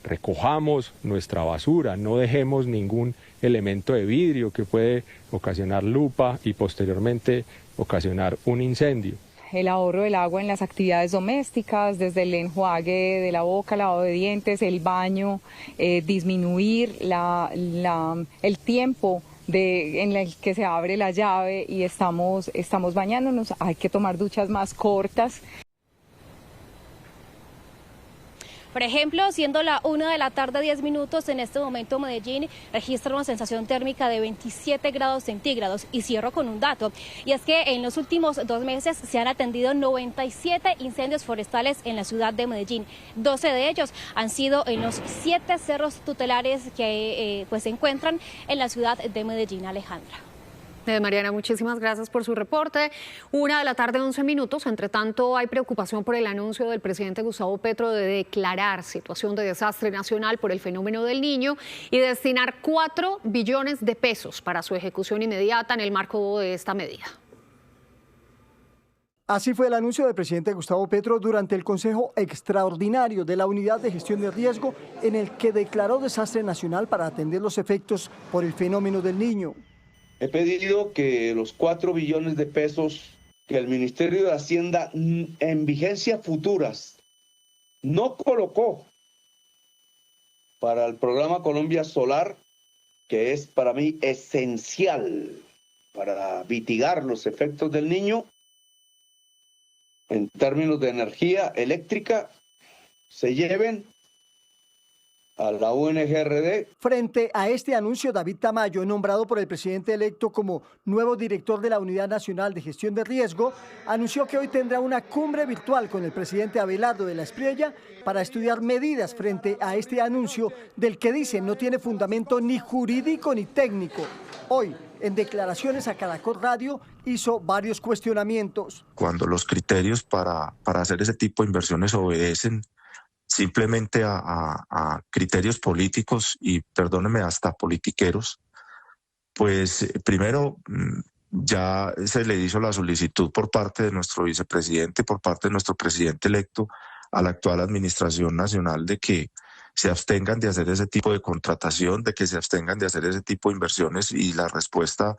recojamos nuestra basura, no dejemos ningún elemento de vidrio que puede ocasionar lupa y posteriormente ocasionar un incendio. el ahorro del agua en las actividades domésticas, desde el enjuague de la boca, lavado de dientes, el baño, disminuir el tiempo en el que se abre la llave y estamos bañándonos. Hay que tomar duchas más cortas. Por ejemplo, siendo la 1 de la tarde 10 minutos, en este momento Medellín registra una sensación térmica de 27 grados centígrados. Y cierro con un dato, y es que en los últimos 2 meses se han atendido 97 incendios forestales en la ciudad de Medellín. 12 de ellos han sido en los 7 cerros tutelares que se encuentran en la ciudad de Medellín. Alejandra. Mariana, muchísimas gracias por su reporte. 1 de la tarde, 11 minutos. Entre tanto, hay preocupación por el anuncio del presidente Gustavo Petro de declarar situación de desastre nacional por el fenómeno del Niño y destinar 4 billones de pesos para su ejecución inmediata en el marco de esta medida. Así fue el anuncio del presidente Gustavo Petro durante el Consejo Extraordinario de la Unidad de Gestión de Riesgo, en el que declaró desastre nacional para atender los efectos por el fenómeno del Niño. He pedido que los 4 billones de pesos que el Ministerio de Hacienda en vigencias futuras no colocó para el programa Colombia Solar, que es para mí esencial para mitigar los efectos del Niño en términos de energía eléctrica, se lleven a la UNGRD. Frente a este anuncio, David Tamayo, nombrado por el presidente electo como nuevo director de la Unidad Nacional de Gestión de Riesgo, anunció que hoy tendrá una cumbre virtual con el presidente Abelardo de la Espriella para estudiar medidas frente a este anuncio del que dice no tiene fundamento ni jurídico ni técnico. Hoy, en declaraciones a Caracol Radio, hizo varios cuestionamientos. Cuando los criterios para hacer ese tipo de inversiones obedecen simplemente a criterios políticos y, perdónenme, hasta politiqueros, pues primero ya se le hizo la solicitud por parte de nuestro vicepresidente, por parte de nuestro presidente electo a la actual Administración Nacional de que se abstengan de hacer ese tipo de contratación, de que se abstengan de hacer ese tipo de inversiones, y la respuesta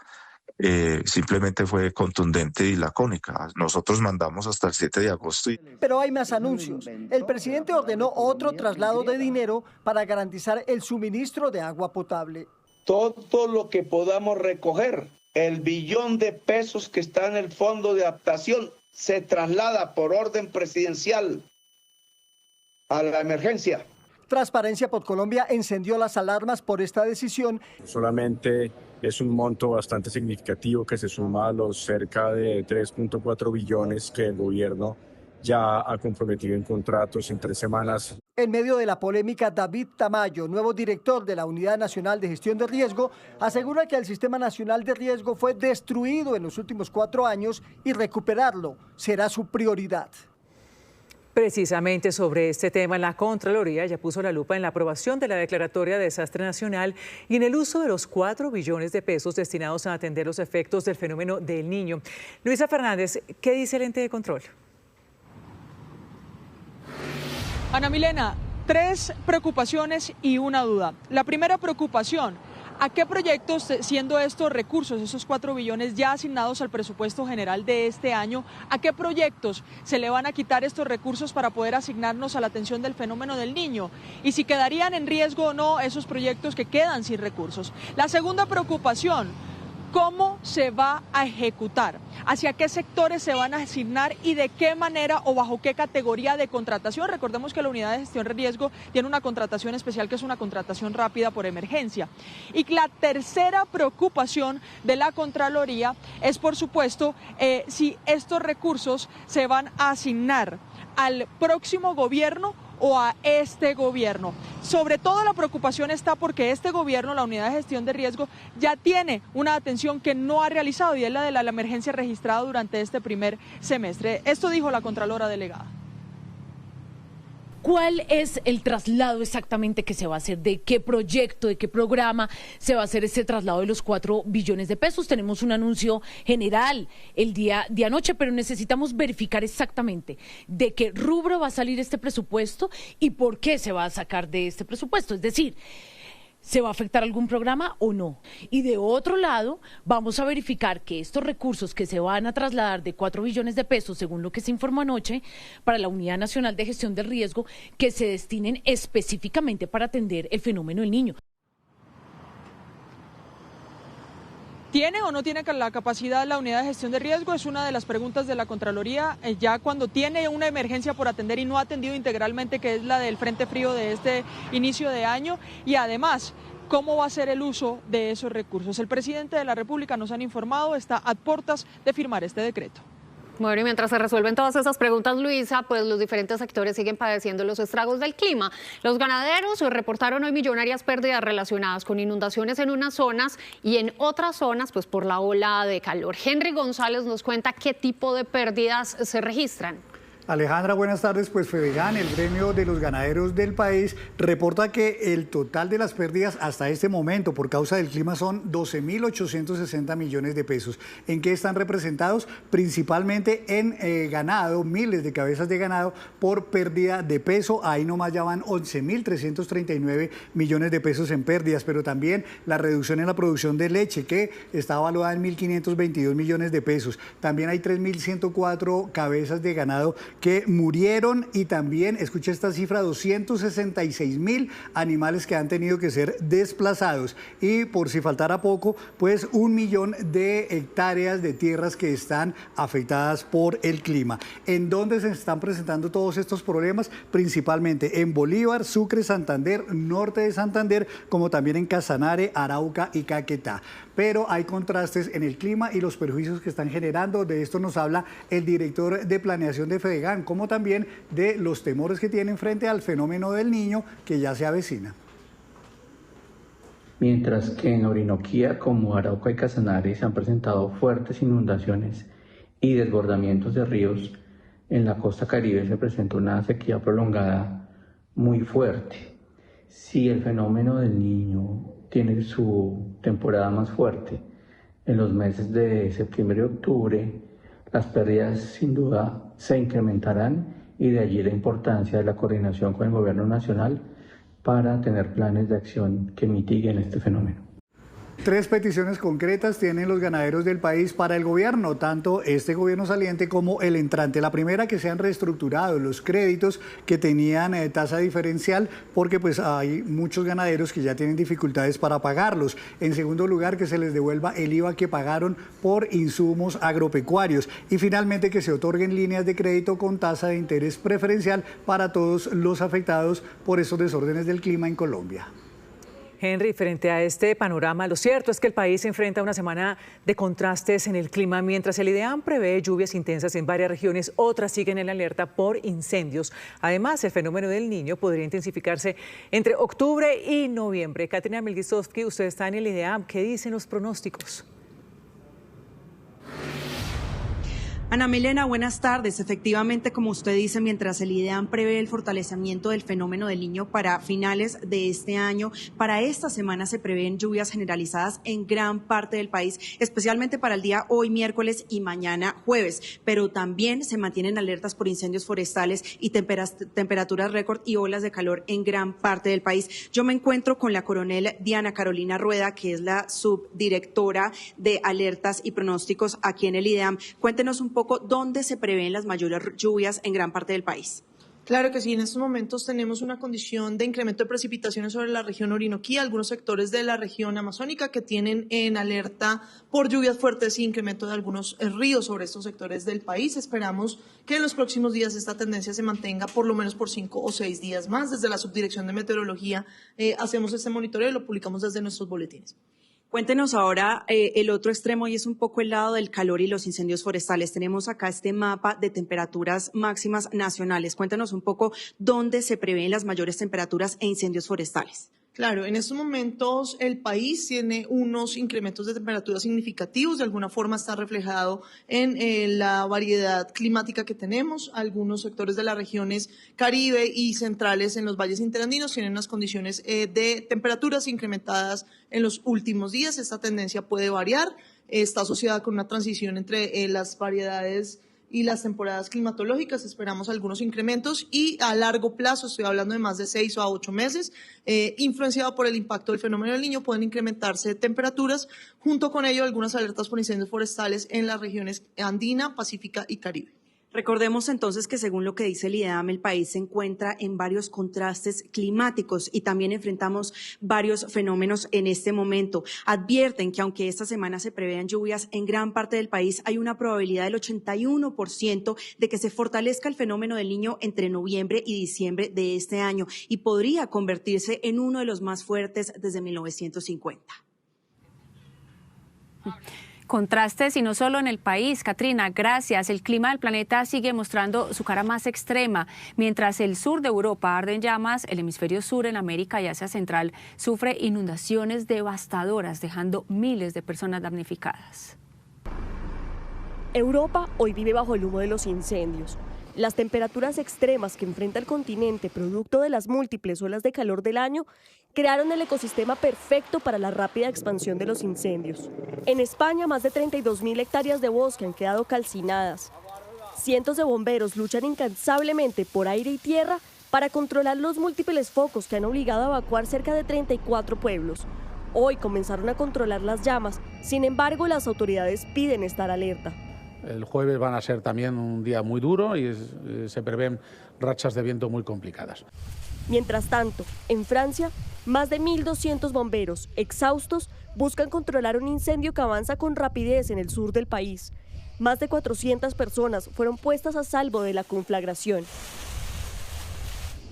simplemente fue contundente y lacónica. Nosotros mandamos hasta el 7 de agosto. Pero hay más anuncios. El presidente ordenó otro traslado de dinero para garantizar el suministro de agua potable. Todo lo que podamos recoger, el billón de pesos que está en el fondo de adaptación, se traslada por orden presidencial a la emergencia. Transparencia por Colombia encendió las alarmas por esta decisión. Solamente es un monto bastante significativo que se suma a los cerca de 3.4 billones que el gobierno ya ha comprometido en contratos en 3 semanas. En medio de la polémica, David Tamayo, nuevo director de la Unidad Nacional de Gestión de Riesgo, asegura que el Sistema Nacional de Riesgo fue destruido en los últimos 4 años y recuperarlo será su prioridad. Precisamente sobre este tema, la Contraloría ya puso la lupa en la aprobación de la Declaratoria de Desastre Nacional y en el uso de los 4 billones de pesos destinados a atender los efectos del fenómeno del Niño. Luisa Fernández, ¿qué dice el ente de control? Ana Milena, 3 preocupaciones y una duda. La primera preocupación: ¿a qué proyectos, siendo estos recursos, esos 4 billones ya asignados al presupuesto general de este año, a qué proyectos se le van a quitar estos recursos para poder asignarnos a la atención del fenómeno del Niño? Y si quedarían en riesgo o no esos proyectos que quedan sin recursos. La segunda preocupación: ¿cómo se va a ejecutar? ¿Hacia qué sectores se van a asignar y de qué manera o bajo qué categoría de contratación? Recordemos que la Unidad de Gestión de Riesgo tiene una contratación especial que es una contratación rápida por emergencia. Y la tercera preocupación de la Contraloría es, por supuesto, si estos recursos se van a asignar al próximo gobierno o a este gobierno. Sobre todo la preocupación está porque este gobierno, la Unidad de Gestión de Riesgo, ya tiene una atención que no ha realizado y es la de la emergencia registrada durante este primer semestre. Esto dijo la Contralora Delegada. ¿Cuál es el traslado exactamente que se va a hacer? ¿De qué proyecto, de qué programa se va a hacer este traslado de los 4 billones de pesos? Tenemos un anuncio general el día de anoche, pero necesitamos verificar exactamente de qué rubro va a salir este presupuesto y por qué se va a sacar de este presupuesto. Es decir, ¿Se va a afectar algún programa o no? Y de otro lado, vamos a verificar que estos recursos que se van a trasladar de 4 billones de pesos, según lo que se informó anoche, para la Unidad Nacional de Gestión del Riesgo, que se destinen específicamente para atender el fenómeno del Niño. ¿Tiene o no tiene la capacidad la unidad de gestión de riesgo? Es una de las preguntas de la Contraloría, ya cuando tiene una emergencia por atender y no ha atendido integralmente, que es la del Frente Frío de este inicio de año, y además, ¿cómo va a ser el uso de esos recursos? El presidente de la República, nos han informado, está a puertas de firmar este decreto. Bueno, y mientras se resuelven todas esas preguntas, Luisa, pues los diferentes sectores siguen padeciendo los estragos del clima. Los ganaderos reportaron hoy millonarias pérdidas relacionadas con inundaciones en unas zonas y en otras zonas, pues por la ola de calor. Henry González nos cuenta qué tipo de pérdidas se registran. Alejandra, buenas tardes. Pues Fedegan, el gremio de los ganaderos del país, reporta que el total de las pérdidas hasta este momento por causa del clima son 12.860 millones de pesos. ¿En qué están representados? Principalmente en ganado, miles de cabezas de ganado por pérdida de peso. Ahí nomás ya van 11.339 millones de pesos en pérdidas, pero también la reducción en la producción de leche, que está evaluada en 1.522 millones de pesos. También hay 3.104 cabezas de ganado que murieron, y también, escucha esta cifra, 266.000 animales que han tenido que ser desplazados. Y por si faltara poco, pues 1 millón de hectáreas de tierras que están afectadas por el clima. ¿En dónde se están presentando todos estos problemas? Principalmente en Bolívar, Sucre, Santander, norte de Santander, como también en Casanare, Arauca y Caquetá. Pero hay contrastes en el clima y los perjuicios que están generando. De esto nos habla el director de planeación de Fedegan, como también de los temores que tienen frente al fenómeno del Niño que ya se avecina. Mientras que en Orinoquía, como Arauca y Casanare, se han presentado fuertes inundaciones y desbordamientos de ríos, en la costa caribe se presenta una sequía prolongada muy fuerte. Si el fenómeno del Niño tiene su temporada más fuerte en los meses de septiembre y octubre, las pérdidas sin duda se incrementarán, y de allí la importancia de la coordinación con el gobierno nacional para tener planes de acción que mitiguen este fenómeno. 3 peticiones concretas tienen los ganaderos del país para el gobierno, tanto este gobierno saliente como el entrante. La primera, que sean reestructurados los créditos que tenían tasa diferencial, porque pues hay muchos ganaderos que ya tienen dificultades para pagarlos. En segundo lugar, que se les devuelva el IVA que pagaron por insumos agropecuarios. Y finalmente, que se otorguen líneas de crédito con tasa de interés preferencial para todos los afectados por esos desórdenes del clima en Colombia. Henry, frente a este panorama, lo cierto es que el país se enfrenta a una semana de contrastes en el clima. Mientras el IDEAM prevé lluvias intensas en varias regiones, otras siguen en alerta por incendios. Además, el fenómeno del Niño podría intensificarse entre octubre y noviembre. Katrina Melgisovsky, usted está en el IDEAM. ¿Qué dicen los pronósticos? Ana Milena, buenas tardes. Efectivamente, como usted dice, mientras el IDEAM prevé el fortalecimiento del fenómeno del Niño para finales de este año, para esta semana se prevén lluvias generalizadas en gran parte del país, especialmente para el día hoy miércoles y mañana jueves, pero también se mantienen alertas por incendios forestales y temperaturas récord y olas de calor en gran parte del país. Yo me encuentro con la coronel Diana Carolina Rueda, que es la subdirectora de alertas y pronósticos aquí en el IDEAM. Cuéntenos un poco dónde se prevén las mayores lluvias en gran parte del país. Claro que sí, en estos momentos tenemos una condición de incremento de precipitaciones sobre la región Orinoquía, algunos sectores de la región amazónica que tienen en alerta por lluvias fuertes y incremento de algunos ríos sobre estos sectores del país. Esperamos que en los próximos días esta tendencia se mantenga por lo menos por 5 o 6 días más. Desde la Subdirección de Meteorología hacemos este monitoreo y lo publicamos desde nuestros boletines. Cuéntenos ahora el otro extremo, y es un poco el lado del calor y los incendios forestales. Tenemos acá este mapa de temperaturas máximas nacionales. Cuéntenos un poco dónde se prevén las mayores temperaturas e incendios forestales. Claro, en estos momentos el país tiene unos incrementos de temperatura significativos, de alguna forma está reflejado en la variedad climática que tenemos. Algunos sectores de las regiones Caribe y centrales en los valles interandinos tienen unas condiciones de temperaturas incrementadas en los últimos días. Esta tendencia puede variar, está asociada con una transición entre las variedades y las temporadas climatológicas. Esperamos algunos incrementos y a largo plazo, estoy hablando de más de 6 a 8 meses, influenciado por el impacto del fenómeno del Niño, pueden incrementarse temperaturas, junto con ello algunas alertas por incendios forestales en las regiones andina, pacífica y Caribe. Recordemos entonces que según lo que dice el IDEAM, el país se encuentra en varios contrastes climáticos y también enfrentamos varios fenómenos en este momento. Advierten que aunque esta semana se prevean lluvias en gran parte del país, hay una probabilidad del 81% de que se fortalezca el fenómeno del Niño entre noviembre y diciembre de este año y podría convertirse en uno de los más fuertes desde 1950. Contrastes y no solo en el país, Katrina, gracias. El clima del planeta sigue mostrando su cara más extrema. Mientras el sur de Europa arde en llamas, el hemisferio sur en América y Asia Central sufre inundaciones devastadoras, dejando miles de personas damnificadas. Europa hoy vive bajo el humo de los incendios. Las temperaturas extremas que enfrenta el continente, producto de las múltiples olas de calor del año, crearon el ecosistema perfecto para la rápida expansión de los incendios. En España, más de 32.000 hectáreas de bosque han quedado calcinadas. Cientos de bomberos luchan incansablemente por aire y tierra para controlar los múltiples focos que han obligado a evacuar cerca de 34 pueblos. Hoy comenzaron a controlar las llamas, sin embargo, las autoridades piden estar alerta. El jueves van a ser también un día muy duro y se prevén rachas de viento muy complicadas. Mientras tanto, en Francia, más de 1.200 bomberos, exhaustos, buscan controlar un incendio que avanza con rapidez en el sur del país. Más de 400 personas fueron puestas a salvo de la conflagración.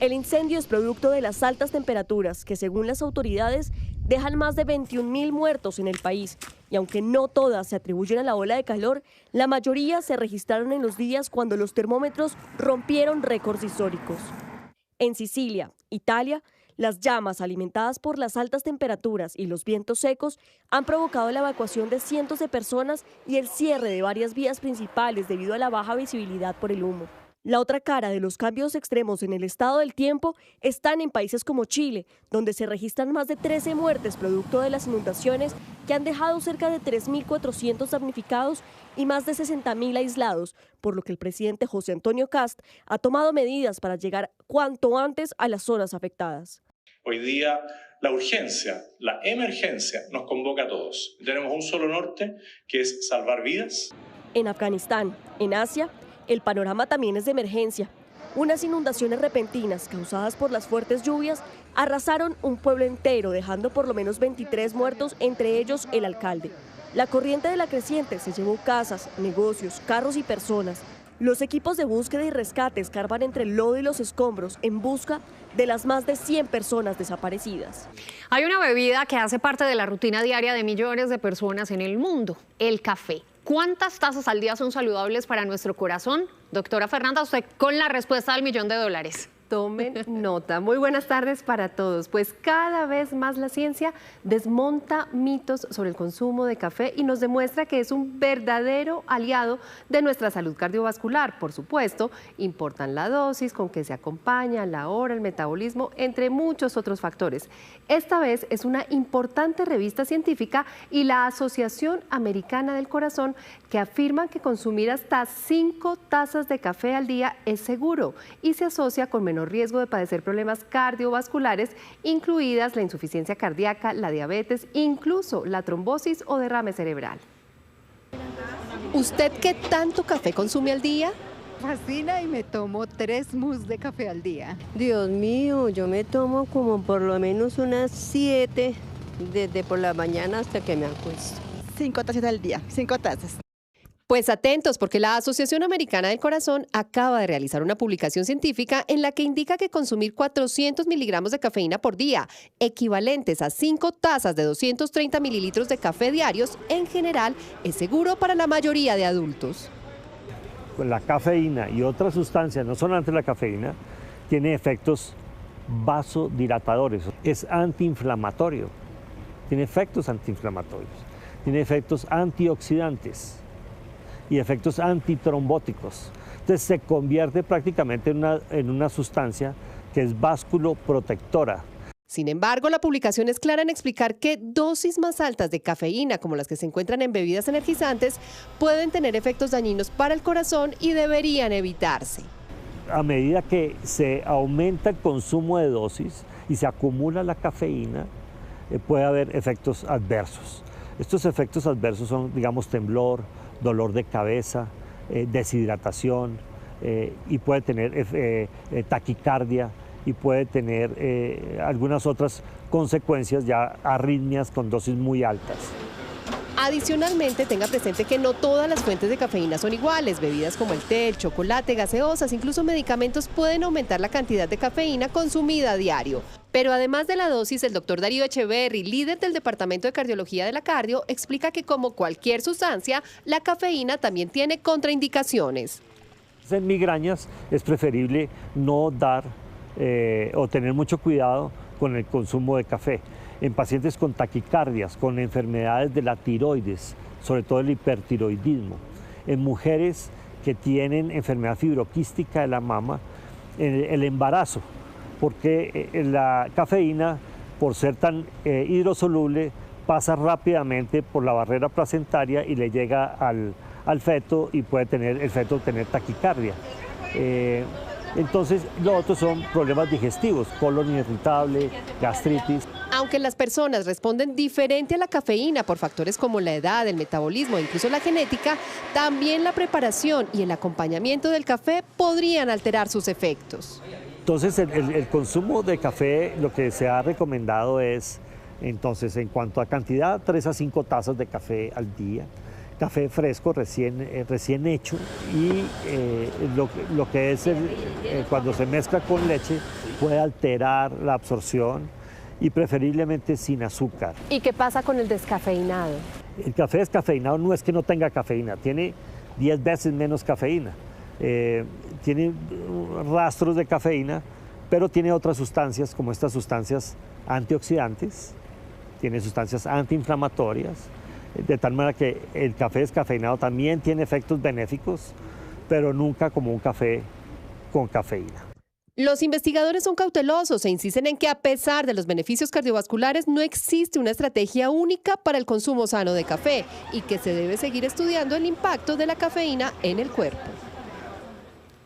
El incendio es producto de las altas temperaturas que, según las autoridades, dejan más de 21.000 muertos en el país. Y aunque no todas se atribuyen a la ola de calor, la mayoría se registraron en los días cuando los termómetros rompieron récords históricos. En Sicilia, Italia, las llamas alimentadas por las altas temperaturas y los vientos secos han provocado la evacuación de cientos de personas y el cierre de varias vías principales debido a la baja visibilidad por el humo. La otra cara de los cambios extremos en el estado del tiempo están en países como Chile, donde se registran más de 13 muertes producto de las inundaciones que han dejado cerca de 3.400 damnificados y más de 60.000 aislados, por lo que el presidente José Antonio Kast ha tomado medidas para llegar cuanto antes a las zonas afectadas. Hoy día la urgencia, la emergencia nos convoca a todos. Tenemos un solo norte, que es salvar vidas. En Afganistán, en Asia, el panorama también es de emergencia. Unas inundaciones repentinas causadas por las fuertes lluvias arrasaron un pueblo entero, dejando por lo menos 23 muertos, entre ellos el alcalde. La corriente de la creciente se llevó casas, negocios, carros y personas. Los equipos de búsqueda y rescate escarban entre el lodo y los escombros en busca de las más de 100 personas desaparecidas. Hay una bebida que hace parte de la rutina diaria de millones de personas en el mundo, el café. ¿Cuántas tazas al día son saludables para nuestro corazón? Doctora Fernanda, usted con la respuesta del $1.000.000. Tomen nota. Muy buenas tardes para todos. Pues cada vez más la ciencia desmonta mitos sobre el consumo de café y nos demuestra que es un verdadero aliado de nuestra salud cardiovascular. Por supuesto, importan la dosis, con que se acompaña, la hora, el metabolismo, entre muchos otros factores. Esta vez es una importante revista científica y la Asociación Americana del Corazón que afirman que consumir hasta 5 tazas de café al día es seguro y se asocia con menor riesgo de padecer problemas cardiovasculares, incluidas la insuficiencia cardíaca, la diabetes, incluso la trombosis o derrame cerebral. ¿Usted qué tanto café consume al día? Fascina y me tomo 3 mousse de café al día. Dios mío, yo me tomo como por lo menos unas 7 desde por la mañana hasta que me acuesto. 5 tazas al día, 5 tazas. Pues atentos, porque la Asociación Americana del Corazón acaba de realizar una publicación científica en la que indica que consumir 400 miligramos de cafeína por día, equivalentes a 5 tazas de 230 mililitros de café diarios, en general, es seguro para la mayoría de adultos. La cafeína y otras sustancias, no solamente la cafeína, tiene efectos vasodilatadores, es antiinflamatorio, tiene efectos antiinflamatorios, tiene efectos antioxidantes y efectos antitrombóticos. Entonces se convierte prácticamente en una sustancia que es vasculoprotectora. Sin embargo, la publicación es clara en explicar que dosis más altas de cafeína, como las que se encuentran en bebidas energizantes, pueden tener efectos dañinos para el corazón y deberían evitarse. A medida que se aumenta el consumo de dosis y se acumula la cafeína, puede haber efectos adversos. Estos efectos adversos son, digamos, temblor, dolor de cabeza, deshidratación, y puede tener taquicardia, y puede tener algunas otras consecuencias, ya arritmias con dosis muy altas. Adicionalmente, tenga presente que no todas las fuentes de cafeína son iguales. Bebidas como el té, el chocolate, gaseosas, incluso medicamentos pueden aumentar la cantidad de cafeína consumida a diario. Pero además de la dosis, el doctor Darío Echeverry, líder del Departamento de Cardiología de la Cardio, explica que como cualquier sustancia, la cafeína también tiene contraindicaciones. En migrañas es preferible no dar o tener mucho cuidado con el consumo de café. En pacientes con taquicardias, con enfermedades de la tiroides, sobre todo el hipertiroidismo. En mujeres que tienen enfermedad fibroquística de la mama, el embarazo, porque la cafeína, por ser tan hidrosoluble, pasa rápidamente por la barrera placentaria y le llega al feto y puede el feto tener taquicardia. Entonces, lo otro son problemas digestivos, colon irritable, gastritis. Aunque las personas responden diferente a la cafeína por factores como la edad, el metabolismo e incluso la genética, también la preparación y el acompañamiento del café podrían alterar sus efectos. Entonces, el consumo de café, lo que se ha recomendado es, entonces, en cuanto a cantidad, 3 a 5 tazas de café al día. Café fresco, recién hecho, y lo que es cuando se mezcla con leche puede alterar la absorción y preferiblemente sin azúcar. ¿Y qué pasa con el descafeinado? El café descafeinado no es que no tenga cafeína, tiene 10 veces menos cafeína. Tiene rastros de cafeína, pero tiene otras sustancias como estas sustancias antioxidantes, tiene sustancias antiinflamatorias, de tal manera que el café descafeinado también tiene efectos benéficos, pero nunca como un café con cafeína. Los investigadores son cautelosos e insisten en que a pesar de los beneficios cardiovasculares no existe una estrategia única para el consumo sano de café y que se debe seguir estudiando el impacto de la cafeína en el cuerpo.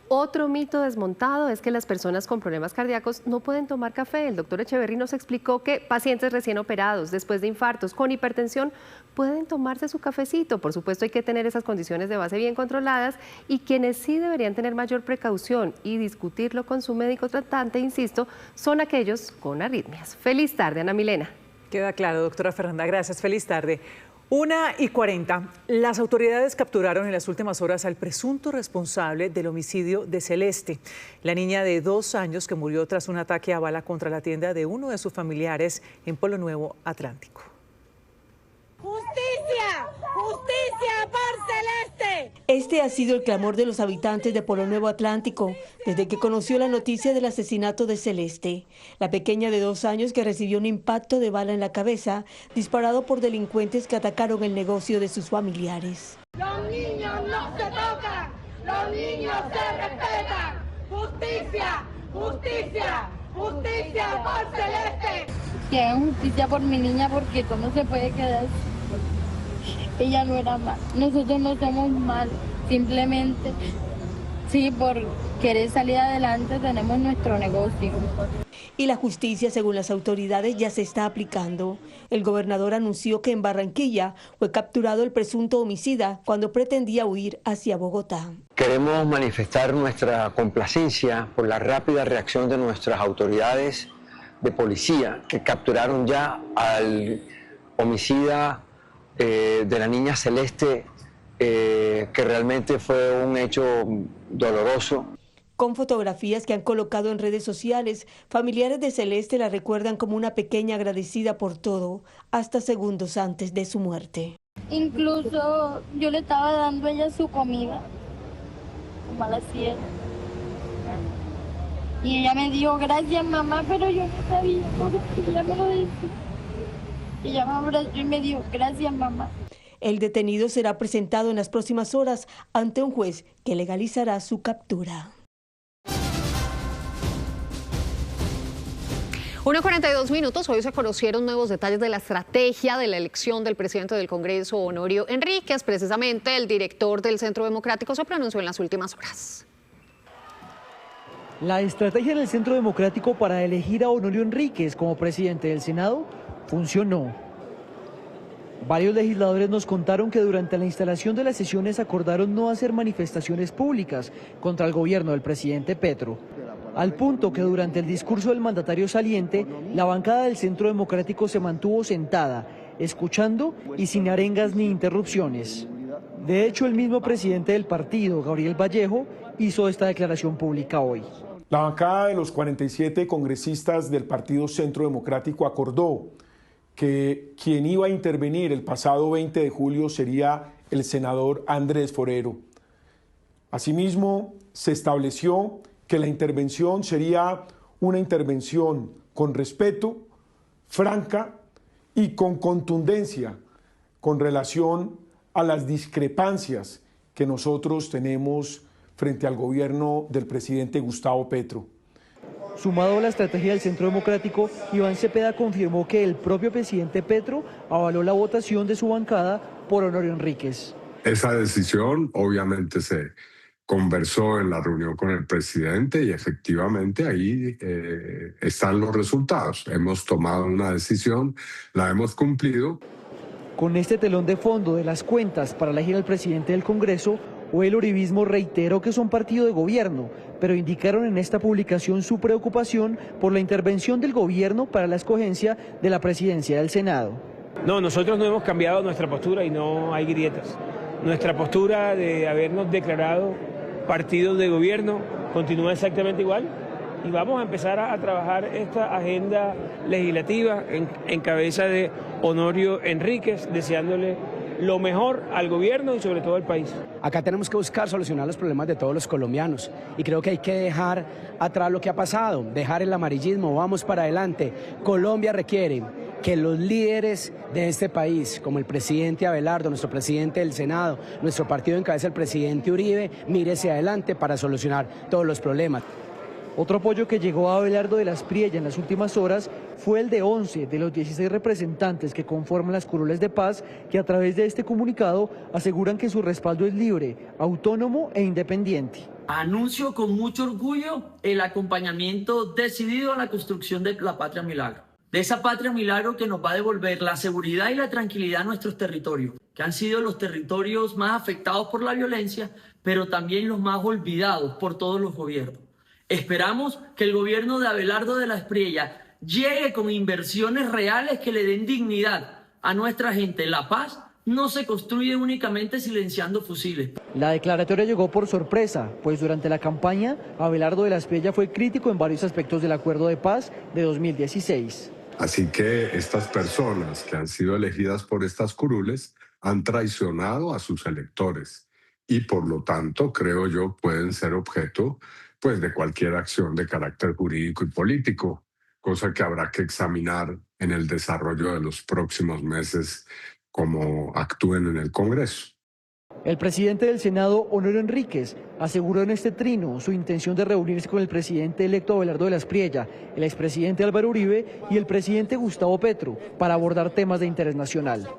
Otro mito desmontado es que las personas con problemas cardíacos no pueden tomar café. El doctor Echeverry nos explicó que pacientes recién operados, después de infartos, con hipertensión, pueden tomarse su cafecito. Por supuesto, hay que tener esas condiciones de base bien controladas y quienes sí deberían tener mayor precaución y discutirlo con su médico tratante, insisto, son aquellos con arritmias. Feliz tarde, Ana Milena. Queda claro, doctora Fernanda. Gracias. Feliz tarde. 1:40. Las autoridades capturaron en las últimas horas al presunto responsable del homicidio de Celeste, la niña de 2 años que murió tras un ataque a bala contra la tienda de uno de sus familiares en Polo Nuevo, Atlántico. ¡Justicia! ¡Justicia por Celeste! Este ha sido el clamor de los habitantes de Polo Nuevo Atlántico desde que conoció la noticia del asesinato de Celeste, la pequeña de 2 años que recibió un impacto de bala en la cabeza disparado por delincuentes que atacaron el negocio de sus familiares. Los niños no se tocan, los niños se respetan. ¡Justicia! ¡Justicia! ¡Justicia por Celeste! Que hagan justicia por mi niña porque esto no se puede quedar. Ella no era mal, nosotros no somos mal, simplemente sí, por querer salir adelante tenemos nuestro negocio. Y la justicia, según las autoridades, ya se está aplicando. El gobernador anunció que en Barranquilla fue capturado el presunto homicida cuando pretendía huir hacia Bogotá. Queremos manifestar nuestra complacencia por la rápida reacción de nuestras autoridades de policía que capturaron ya al homicida de la niña Celeste, que realmente fue un hecho doloroso. Con fotografías que han colocado en redes sociales, familiares de Celeste la recuerdan como una pequeña agradecida por todo, hasta segundos antes de su muerte. Incluso yo le estaba dando a ella su comida, como a las 7. Y ella me dijo, gracias mamá, pero yo no sabía, porque ella me lo decía. Ella me abrazó y me dijo, gracias mamá. El detenido será presentado en las próximas horas ante un juez que legalizará su captura. 1:42. Hoy se conocieron nuevos detalles de la estrategia de la elección del presidente del Congreso, Honorio Enríquez. Precisamente el director del Centro Democrático se pronunció en las últimas horas. La estrategia del Centro Democrático para elegir a Honorio Enríquez como presidente del Senado funcionó. Varios legisladores nos contaron que durante la instalación de las sesiones acordaron no hacer manifestaciones públicas contra el gobierno del presidente Petro, al punto que durante el discurso del mandatario saliente, la bancada del Centro Democrático se mantuvo sentada, escuchando y sin arengas ni interrupciones. De hecho, el mismo presidente del partido, Gabriel Vallejo, hizo esta declaración pública hoy. La bancada de los 47 congresistas del Partido Centro Democrático acordó que quien iba a intervenir el pasado 20 de julio sería el senador Andrés Forero. Asimismo, se estableció que la intervención sería una intervención con respeto, franca y con contundencia con relación a las discrepancias que nosotros tenemos frente al gobierno del presidente Gustavo Petro. Sumado a la estrategia del Centro Democrático, Iván Cepeda confirmó que el propio presidente Petro avaló la votación de su bancada por Honorio Enríquez. Esa decisión obviamente se conversó en la reunión con el presidente y efectivamente ahí están los resultados. Hemos tomado una decisión, la hemos cumplido. Con este telón de fondo de las cuentas para elegir al presidente del Congreso, hoy el uribismo reiteró que son partido de gobierno, pero indicaron en esta publicación su preocupación por la intervención del gobierno para la escogencia de la presidencia del Senado. No, nosotros no hemos cambiado nuestra postura y no hay grietas. Nuestra postura de habernos declarado partido de gobierno continúa exactamente igual y vamos a empezar a trabajar esta agenda legislativa en cabeza de Honorio Enríquez, deseándole lo mejor al gobierno y sobre todo al país. Acá tenemos que buscar solucionar los problemas de todos los colombianos y creo que hay que dejar atrás lo que ha pasado, dejar el amarillismo, vamos para adelante. Colombia requiere que los líderes de este país, como el presidente Abelardo, nuestro presidente del Senado, nuestro partido en cabeza el presidente Uribe, mire hacia adelante para solucionar todos los problemas. Otro apoyo que llegó a Abelardo de la Espriella en las últimas horas fue el de 11 de los 16 representantes que conforman las curules de paz, que a través de este comunicado aseguran que su respaldo es libre, autónomo e independiente. Anuncio con mucho orgullo el acompañamiento decidido a la construcción de la Patria Milagro. De esa Patria Milagro que nos va a devolver la seguridad y la tranquilidad a nuestros territorios, que han sido los territorios más afectados por la violencia, pero también los más olvidados por todos los gobiernos. Esperamos que el gobierno de Abelardo de la Espriella llegue con inversiones reales que le den dignidad a nuestra gente. La paz no se construye únicamente silenciando fusiles. La declaratoria llegó por sorpresa, pues durante la campaña Abelardo de la Espriella fue crítico en varios aspectos del acuerdo de paz de 2016. Así que estas personas que han sido elegidas por estas curules han traicionado a sus electores y por lo tanto, creo yo, pueden ser objeto pues de cualquier acción de carácter jurídico y político, cosa que habrá que examinar en el desarrollo de los próximos meses como actúen en el Congreso. El presidente del Senado, Honorio Enríquez, aseguró en este trino su intención de reunirse con el presidente electo Abelardo de la Espriella, el expresidente Álvaro Uribe y el presidente Gustavo Petro para abordar temas de interés nacional.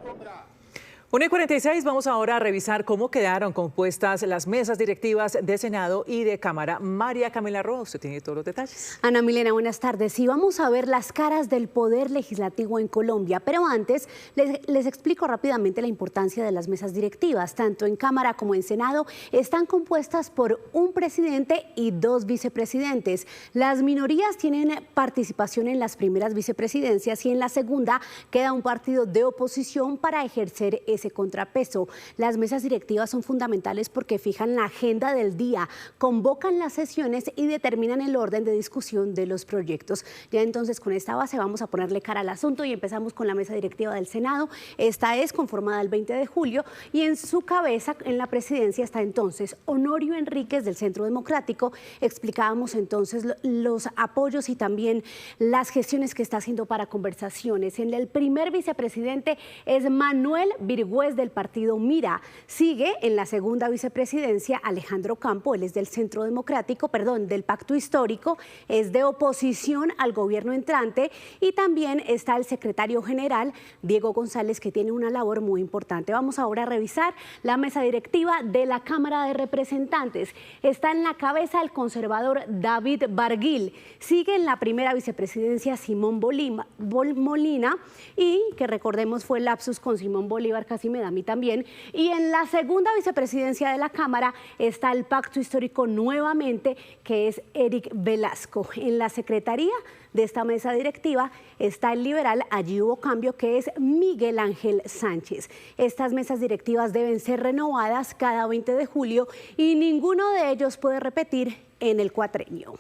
1:46, vamos ahora a revisar cómo quedaron compuestas las mesas directivas de Senado y de Cámara. María Camila Roa, usted tiene todos los detalles. Ana Milena, buenas tardes. Y vamos a ver las caras del poder legislativo en Colombia, pero antes les explico rápidamente la importancia de las mesas directivas. Tanto en Cámara como en Senado están compuestas por un presidente y 2 vicepresidentes. Las minorías tienen participación en las primeras vicepresidencias y en la segunda queda un partido de oposición para ejercer ese contrapeso. Las mesas directivas son fundamentales porque fijan la agenda del día, convocan las sesiones y determinan el orden de discusión de los proyectos. Ya entonces con esta base vamos a ponerle cara al asunto y empezamos con la mesa directiva del Senado. Esta es conformada el 20 de julio y en su cabeza, en la presidencia, está entonces Honorio Enríquez del Centro Democrático. Explicábamos entonces los apoyos y también las gestiones que está haciendo para conversaciones. En el primer vicepresidente es Manuel Virgolán Mayagüez del partido Mira. Sigue en la segunda vicepresidencia Alejandro Campo, él es del Centro Democrático, del Pacto Histórico, es de oposición al gobierno entrante, y también está el secretario general Diego González, que tiene una labor muy importante. Vamos ahora a revisar la mesa directiva de la Cámara de Representantes. Está en la cabeza el conservador David Barguil. Sigue en la primera vicepresidencia Simón Molina, y que recordemos fue el lapsus con Simón Bolívar, casi me da a mí también. Y en la segunda vicepresidencia de la Cámara está el Pacto Histórico nuevamente, que es Eric Velasco. En la secretaría de esta mesa directiva está el liberal Allí Hubo Cambio, que es Miguel Ángel Sánchez. Estas mesas directivas deben ser renovadas cada 20 de julio y ninguno de ellos puede repetir en el cuatrenio.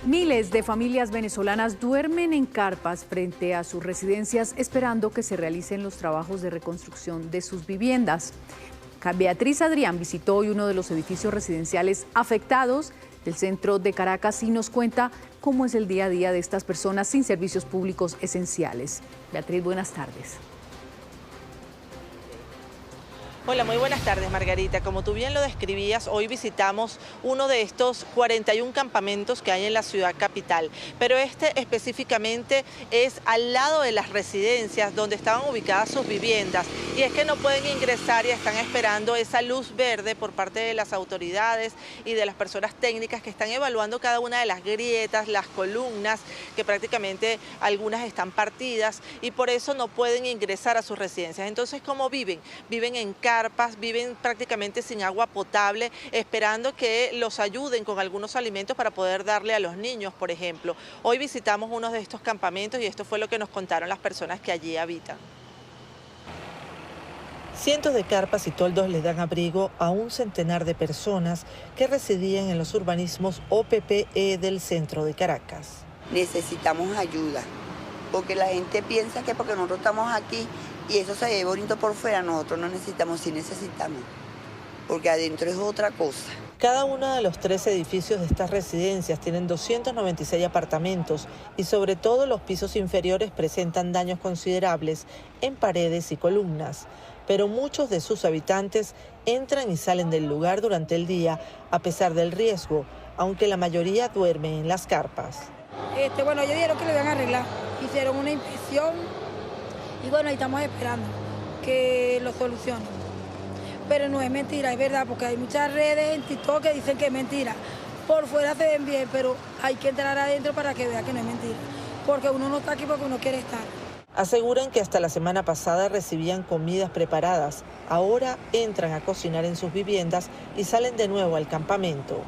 Miles de familias venezolanas duermen en carpas frente a sus residencias esperando que se realicen los trabajos de reconstrucción de sus viviendas. Beatriz Adrián visitó hoy uno de los edificios residenciales afectados del centro de Caracas y nos cuenta cómo es el día a día de estas personas sin servicios públicos esenciales. Beatriz, buenas tardes. Hola, muy buenas tardes, Margarita. Como tú bien lo describías, hoy visitamos uno de estos 41 campamentos que hay en la ciudad capital, pero este específicamente es al lado de las residencias donde estaban ubicadas sus viviendas, y es que no pueden ingresar y están esperando esa luz verde por parte de las autoridades y de las personas técnicas que están evaluando cada una de las grietas, las columnas, que prácticamente algunas están partidas, y por eso no pueden ingresar a sus residencias. Entonces, ¿cómo viven? Viven en carpas, viven prácticamente sin agua potable, esperando que los ayuden con algunos alimentos para poder darle a los niños, por ejemplo. Hoy visitamos uno de estos campamentos y esto fue lo que nos contaron las personas que allí habitan. Cientos de carpas y toldos les dan abrigo a un centenar de personas que residían en los urbanismos OPPE del centro de Caracas. Necesitamos ayuda, porque la gente piensa que porque nosotros estamos aquí y eso se ve bonito por fuera, nosotros no necesitamos, sí necesitamos, porque adentro es otra cosa. Cada uno de los 3 edificios de estas residencias tienen 296 apartamentos y sobre todo los pisos inferiores presentan daños considerables en paredes y columnas, pero muchos de sus habitantes entran y salen del lugar durante el día a pesar del riesgo, aunque la mayoría duerme en las carpas. Bueno, ellos dijeron que lo iban a arreglar, hicieron una inspección y bueno, ahí estamos esperando que lo solucionen. Pero no es mentira, es verdad, porque hay muchas redes en TikTok que dicen que es mentira. Por fuera se ven bien, pero hay que entrar adentro para que vea que no es mentira, porque uno no está aquí porque uno quiere estar. Aseguran que hasta la semana pasada recibían comidas preparadas, ahora entran a cocinar en sus viviendas y salen de nuevo al campamento.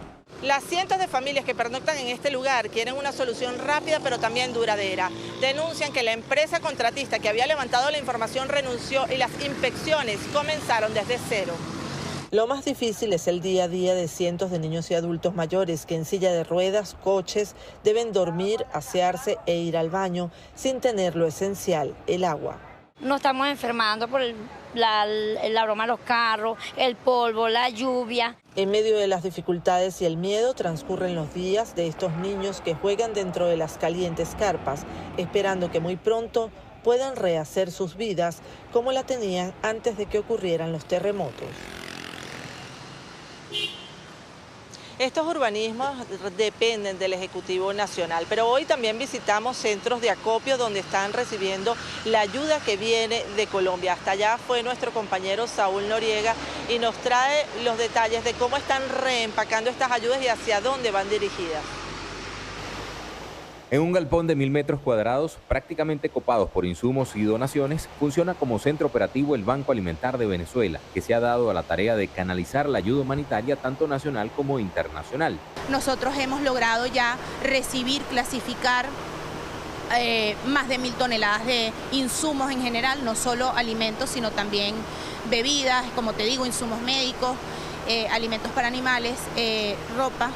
Las cientos de familias que pernoctan en este lugar quieren una solución rápida pero también duradera. Denuncian que la empresa contratista que había levantado la información renunció y las inspecciones comenzaron desde cero. Lo más difícil es el día a día de cientos de niños y adultos mayores que en silla de ruedas, coches, deben dormir, asearse e ir al baño sin tener lo esencial, el agua. Nos estamos enfermando por la broma de los carros, el polvo, la lluvia. En medio de las dificultades y el miedo transcurren los días de estos niños que juegan dentro de las calientes carpas, esperando que muy pronto puedan rehacer sus vidas como la tenían antes de que ocurrieran los terremotos. Estos urbanismos dependen del Ejecutivo Nacional, pero hoy también visitamos centros de acopio donde están recibiendo la ayuda que viene de Colombia. Hasta allá fue nuestro compañero Saúl Noriega y nos trae los detalles de cómo están reempacando estas ayudas y hacia dónde van dirigidas. En un galpón de 1000 metros cuadrados, prácticamente copados por insumos y donaciones, funciona como centro operativo el Banco Alimentar de Venezuela, que se ha dado a la tarea de canalizar la ayuda humanitaria tanto nacional como internacional. Nosotros hemos logrado ya recibir, clasificar más de 1000 toneladas de insumos en general, no solo alimentos, sino también bebidas, como te digo, insumos médicos, alimentos para animales, ropa.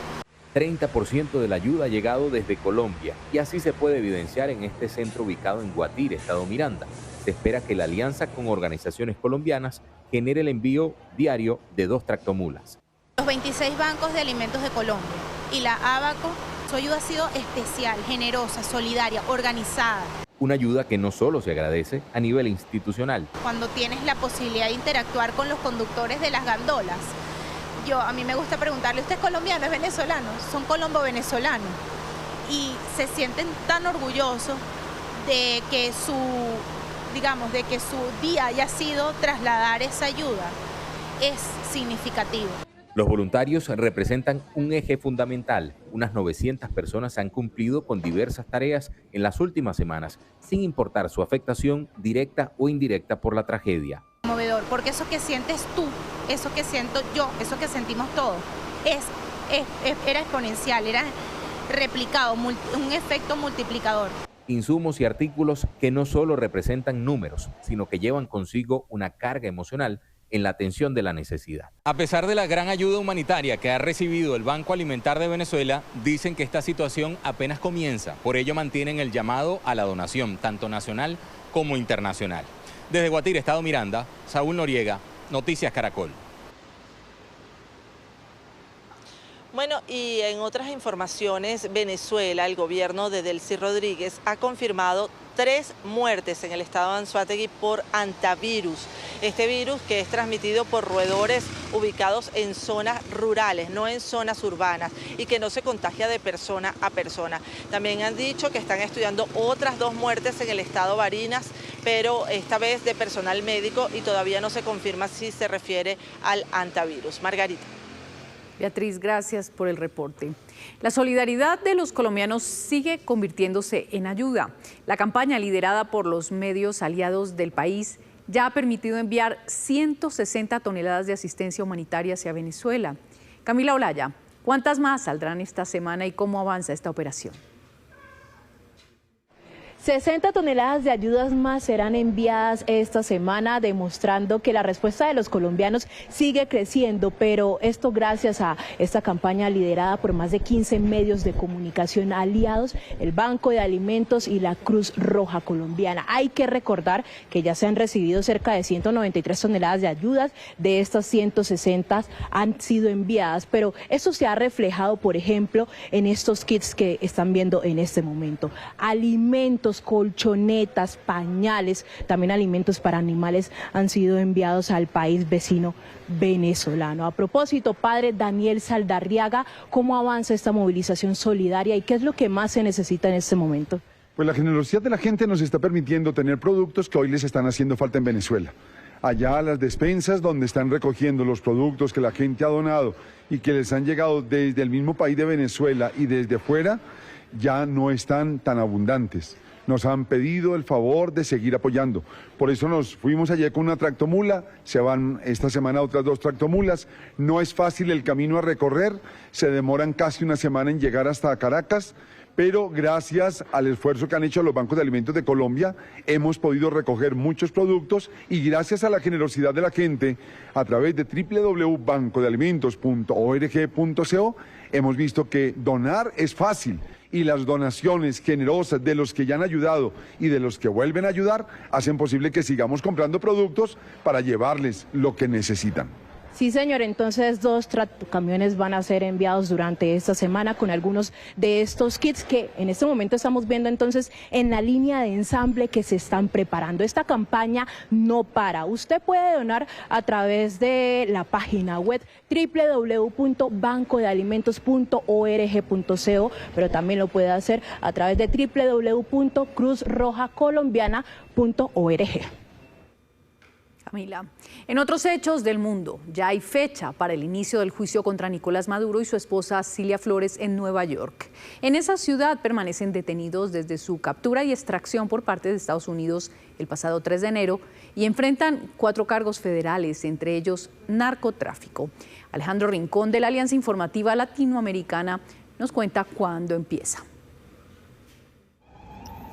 30% de la ayuda ha llegado desde Colombia y así se puede evidenciar en este centro ubicado en Guatire, Estado Miranda. Se espera que la alianza con organizaciones colombianas genere el envío diario de 2 tractomulas. Los 26 bancos de alimentos de Colombia y la ABACO, su ayuda ha sido especial, generosa, solidaria, organizada. Una ayuda que no solo se agradece a nivel institucional. Cuando tienes la posibilidad de interactuar con los conductores de las gandolas, a mí me gusta preguntarle, ¿usted es colombiano, es venezolano? Son colombo-venezolanos. Y se sienten tan orgullosos de que su día haya sido trasladar esa ayuda. Es significativo. Los voluntarios representan un eje fundamental. Unas 900 personas han cumplido con diversas tareas en las últimas semanas, sin importar su afectación directa o indirecta por la tragedia. Conmovedor, porque eso que sientes tú, eso que siento yo, eso que sentimos todos, era exponencial, era replicado, un efecto multiplicador. Insumos y artículos que no solo representan números, sino que llevan consigo una carga emocional en la atención de la necesidad. A pesar de la gran ayuda humanitaria que ha recibido el Banco Alimentar de Venezuela, dicen que esta situación apenas comienza. Por ello mantienen el llamado a la donación, tanto nacional como internacional. Desde Guatire, Estado Miranda, Saúl Noriega, Noticias Caracol. Bueno, y en otras informaciones, Venezuela, el gobierno de Delcy Rodríguez ha confirmado 3 muertes en el estado de Anzoátegui por hantavirus. Este virus que es transmitido por roedores ubicados en zonas rurales, no en zonas urbanas, y que no se contagia de persona a persona. También han dicho que están estudiando otras 2 muertes en el estado Barinas, pero esta vez de personal médico, y todavía no se confirma si se refiere al hantavirus. Margarita. Beatriz, gracias por el reporte. La solidaridad de los colombianos sigue convirtiéndose en ayuda. La campaña liderada por los medios aliados del país ya ha permitido enviar 160 toneladas de asistencia humanitaria hacia Venezuela. Camila Olaya, ¿cuántas más saldrán esta semana y cómo avanza esta operación? 60 toneladas de ayudas más serán enviadas esta semana, demostrando que la respuesta de los colombianos sigue creciendo, pero esto gracias a esta campaña liderada por más de 15 medios de comunicación aliados, el Banco de Alimentos y la Cruz Roja Colombiana. Hay que recordar que ya se han recibido cerca de 193 toneladas de ayudas, de estas 160 han sido enviadas, pero eso se ha reflejado, por ejemplo, en estos kits que están viendo en este momento. Alimentos, colchonetas, pañales, también alimentos para animales han sido enviados al país vecino venezolano. A propósito, padre Daniel Saldarriaga, ¿cómo avanza esta movilización solidaria y qué es lo que más se necesita en este momento? Pues la generosidad de la gente nos está permitiendo tener productos que hoy les están haciendo falta en Venezuela. Allá a las despensas donde están recogiendo los productos que la gente ha donado y que les han llegado desde el mismo país de Venezuela y desde fuera, ya no están tan abundantes. Nos han pedido el favor de seguir apoyando. Por eso nos fuimos ayer con una tractomula, se van esta semana otras 2 tractomulas. No es fácil el camino a recorrer, se demoran casi una semana en llegar hasta Caracas, pero gracias al esfuerzo que han hecho los bancos de alimentos de Colombia, hemos podido recoger muchos productos y gracias a la generosidad de la gente, a través de www.bancodealimentos.org.co, hemos visto que donar es fácil. Y las donaciones generosas de los que ya han ayudado y de los que vuelven a ayudar hacen posible que sigamos comprando productos para llevarles lo que necesitan. Sí, señor, entonces 2 camiones van a ser enviados durante esta semana con algunos de estos kits que en este momento estamos viendo entonces en la línea de ensamble que se están preparando. Esta campaña no para. Usted puede donar a través de la página web www.bancodealimentos.org.co, pero también lo puede hacer a través de www.cruzrojacolombiana.org. Camila, en otros hechos del mundo, ya hay fecha para el inicio del juicio contra Nicolás Maduro y su esposa Cilia Flores en Nueva York. En esa ciudad permanecen detenidos desde su captura y extracción por parte de Estados Unidos el pasado 3 de enero y enfrentan 4 cargos federales, entre ellos narcotráfico. Alejandro Rincón de la Alianza Informativa Latinoamericana nos cuenta cuándo empieza.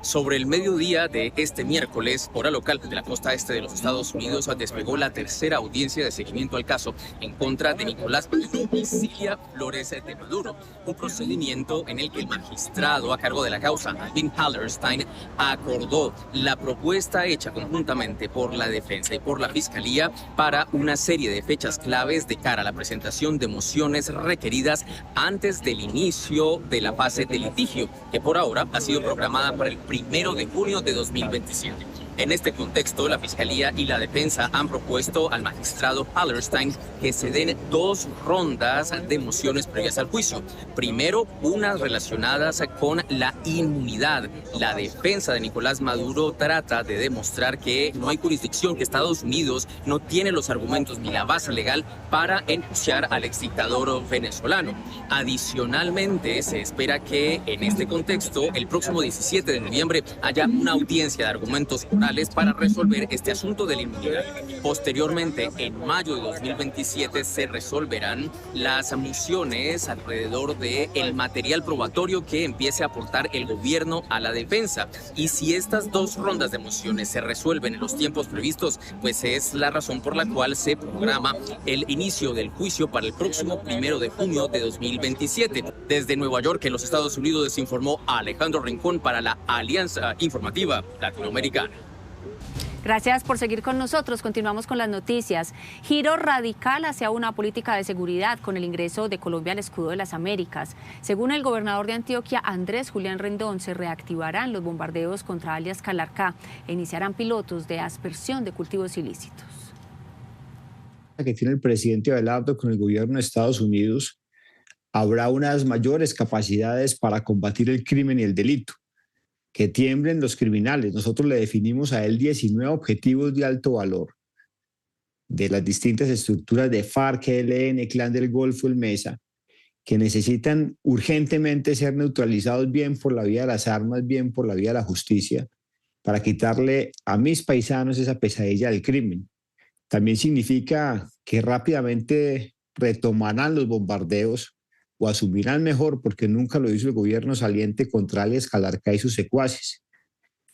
Sobre el mediodía de este miércoles, hora local de la costa este de los Estados Unidos, despegó la tercera audiencia de seguimiento al caso en contra de Nicolás Maduro y Cilia Flores de Maduro, un procedimiento en el que el magistrado a cargo de la causa, Alvin Hallerstein, acordó la propuesta hecha conjuntamente por la defensa y por la fiscalía para una serie de fechas claves de cara a la presentación de mociones requeridas antes del inicio de la fase de litigio, que por ahora ha sido programada para el 1 de junio de 2027. En este contexto, la Fiscalía y la Defensa han propuesto al magistrado Hallerstein que se den 2 rondas de mociones previas al juicio. Primero, unas relacionadas con la inmunidad. La defensa de Nicolás Maduro trata de demostrar que no hay jurisdicción, que Estados Unidos no tiene los argumentos ni la base legal para enjuiciar al exdictador venezolano. Adicionalmente, se espera que en este contexto, el próximo 17 de noviembre, haya una audiencia de argumentos orales para resolver este asunto de la inmunidad. Posteriormente, en mayo de 2027, se resolverán las mociones alrededor del material probatorio que empiece a aportar el gobierno a la defensa. Y si estas 2 rondas de mociones se resuelven en los tiempos previstos, pues es la razón por la cual se programa el inicio del juicio para el próximo 1 de junio de 2027. Desde Nueva York, en los Estados Unidos, informó Alejandro Rincón para la Alianza Informativa Latinoamericana. Gracias por seguir con nosotros. Continuamos con las noticias. Giro radical hacia una política de seguridad con el ingreso de Colombia al escudo de las Américas. Según el gobernador de Antioquia, Andrés Julián Rendón, se reactivarán los bombardeos contra alias Calarcá e iniciarán pilotos de aspersión de cultivos ilícitos. Que tiene el presidente Abelardo con el gobierno de Estados Unidos, habrá unas mayores capacidades para combatir el crimen y el delito. Que tiemblen los criminales. Nosotros le definimos a él 19 objetivos de alto valor de las distintas estructuras de FARC, ELN, Clan del Golfo, el MESA, que necesitan urgentemente ser neutralizados bien por la vía de las armas, bien por la vía de la justicia, para quitarle a mis paisanos esa pesadilla del crimen. También significa que rápidamente retomarán los bombardeos o asumirán mejor, porque nunca lo hizo el gobierno saliente, contra alias Calarcá y sus secuaces,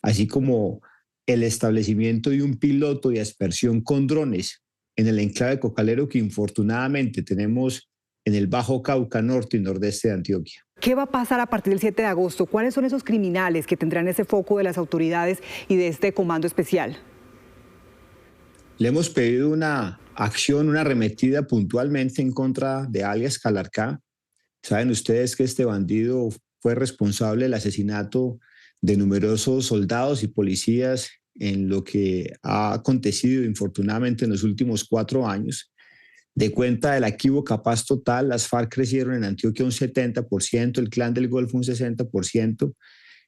así como el establecimiento de un piloto de aspersión con drones en el enclave cocalero que infortunadamente tenemos en el Bajo Cauca, norte y nordeste de Antioquia. ¿Qué va a pasar a partir del 7 de agosto? ¿Cuáles son esos criminales que tendrán ese foco de las autoridades y de este comando especial? Le hemos pedido una acción, una arremetida puntualmente en contra de alias Calarcá. Saben ustedes que este bandido fue responsable del asesinato de numerosos soldados y policías en lo que ha acontecido infortunadamente en los últimos 4 años. De cuenta del activo capaz total, las FARC crecieron en Antioquia un 70%, el Clan del Golfo un 60%,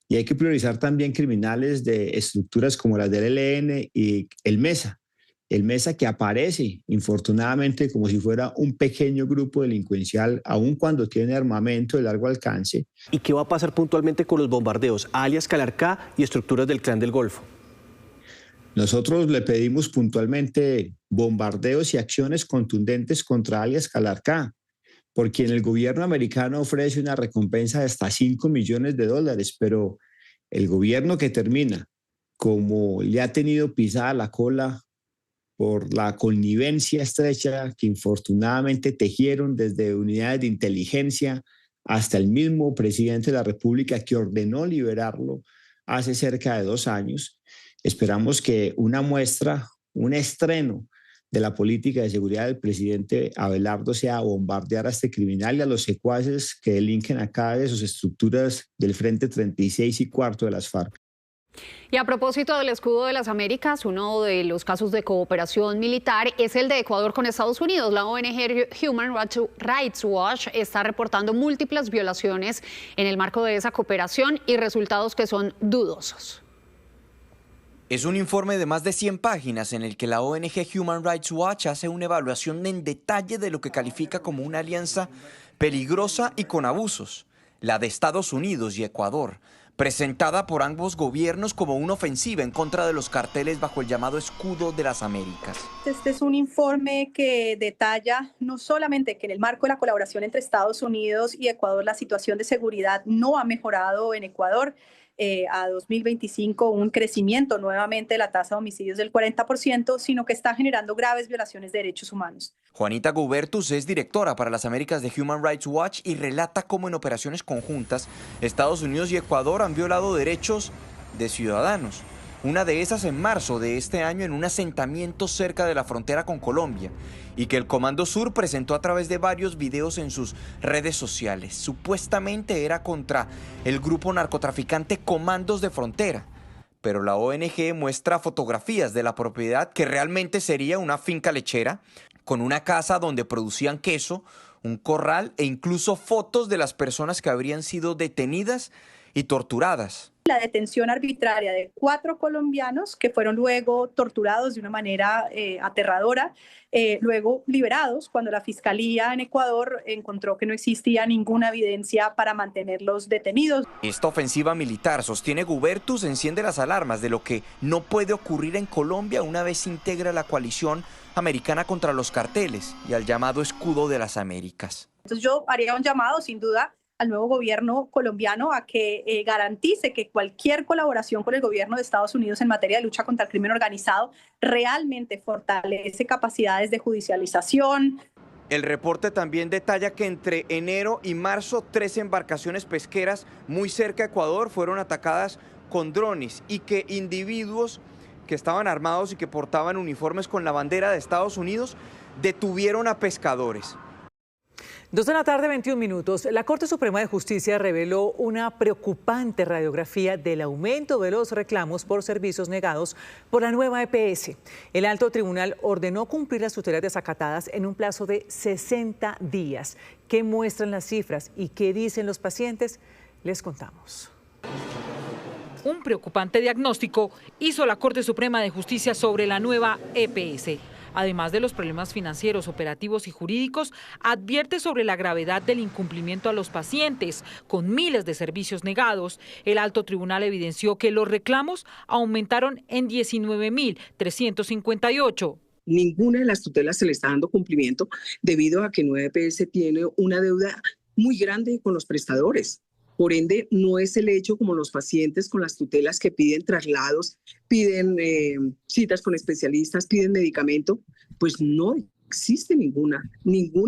y hay que priorizar también criminales de estructuras como las del ELN y el MESA. El MESA que aparece, infortunadamente, como si fuera un pequeño grupo delincuencial, aun cuando tiene armamento de largo alcance. ¿Y qué va a pasar puntualmente con los bombardeos a alias Calarcá y estructuras del Clan del Golfo? Nosotros le pedimos puntualmente bombardeos y acciones contundentes contra alias Calarcá, por quien el gobierno americano ofrece una recompensa de hasta $5 millones, pero el gobierno que termina, como le ha tenido pisada la cola por la connivencia estrecha que infortunadamente tejieron desde unidades de inteligencia hasta el mismo presidente de la República que ordenó liberarlo hace cerca de 2 años. Esperamos que una muestra, un estreno de la política de seguridad del presidente Abelardo sea bombardear a este criminal y a los secuaces que delinquen acá de sus estructuras del Frente 36 y cuarto de las FARC. Y a propósito del escudo de las Américas, uno de los casos de cooperación militar es el de Ecuador con Estados Unidos. La ONG Human Rights Watch está reportando múltiples violaciones en el marco de esa cooperación y resultados que son dudosos. Es un informe de más de 100 páginas en el que la ONG Human Rights Watch hace una evaluación en detalle de lo que califica como una alianza peligrosa y con abusos, la de Estados Unidos y Ecuador, presentada por ambos gobiernos como una ofensiva en contra de los carteles bajo el llamado escudo de las Américas. Este es un informe que detalla no solamente que en el marco de la colaboración entre Estados Unidos y Ecuador la situación de seguridad no ha mejorado en Ecuador, a 2025 un crecimiento nuevamente de la tasa de homicidios del 40%, sino que está generando graves violaciones de derechos humanos. Juanita Gubertus es directora para las Américas de Human Rights Watch y relata cómo en operaciones conjuntas Estados Unidos y Ecuador han violado derechos de ciudadanos. una de esas en marzo de este año en un asentamiento cerca de la frontera con Colombia, y que el Comando Sur presentó a través de varios videos en sus redes sociales. Supuestamente era contra el grupo narcotraficante Comandos de Frontera, pero la ONG muestra fotografías de la propiedad que realmente sería una finca lechera, con una casa donde producían queso, un corral e incluso fotos de las personas que habrían sido detenidas y torturadas. La detención arbitraria de 4 colombianos que fueron luego torturados de una manera aterradora, luego liberados cuando la Fiscalía en Ecuador encontró que no existía ninguna evidencia para mantenerlos detenidos. Esta ofensiva militar, sostiene Gubertus, enciende las alarmas de lo que no puede ocurrir en Colombia una vez se integra la coalición americana contra los carteles y al llamado Escudo de las Américas. Entonces yo haría un llamado, sin duda, al nuevo gobierno colombiano a que garantice que cualquier colaboración con el gobierno de Estados Unidos en materia de lucha contra el crimen organizado realmente fortalece capacidades de judicialización. El reporte también detalla que entre enero y marzo 3 embarcaciones pesqueras muy cerca de Ecuador fueron atacadas con drones y que individuos que estaban armados y que portaban uniformes con la bandera de Estados Unidos detuvieron a pescadores. 2 de la tarde, 21 minutos. La Corte Suprema de Justicia reveló una preocupante radiografía del aumento de los reclamos por servicios negados por la nueva EPS. El alto tribunal ordenó cumplir las tutelas desacatadas en un plazo de 60 días. ¿Qué muestran las cifras y qué dicen los pacientes? Les contamos. Un preocupante diagnóstico hizo la Corte Suprema de Justicia sobre la nueva EPS. Además de los problemas financieros, operativos y jurídicos, advierte sobre la gravedad del incumplimiento a los pacientes. Con miles de servicios negados, el alto tribunal evidenció que los reclamos aumentaron en 19.358. Ninguna de las tutelas se le está dando cumplimiento debido a que Nueva EPS tiene una deuda muy grande con los prestadores. Por ende, no es el hecho como los pacientes con las tutelas que piden traslados, piden citas con especialistas, piden medicamento, pues no existe ninguna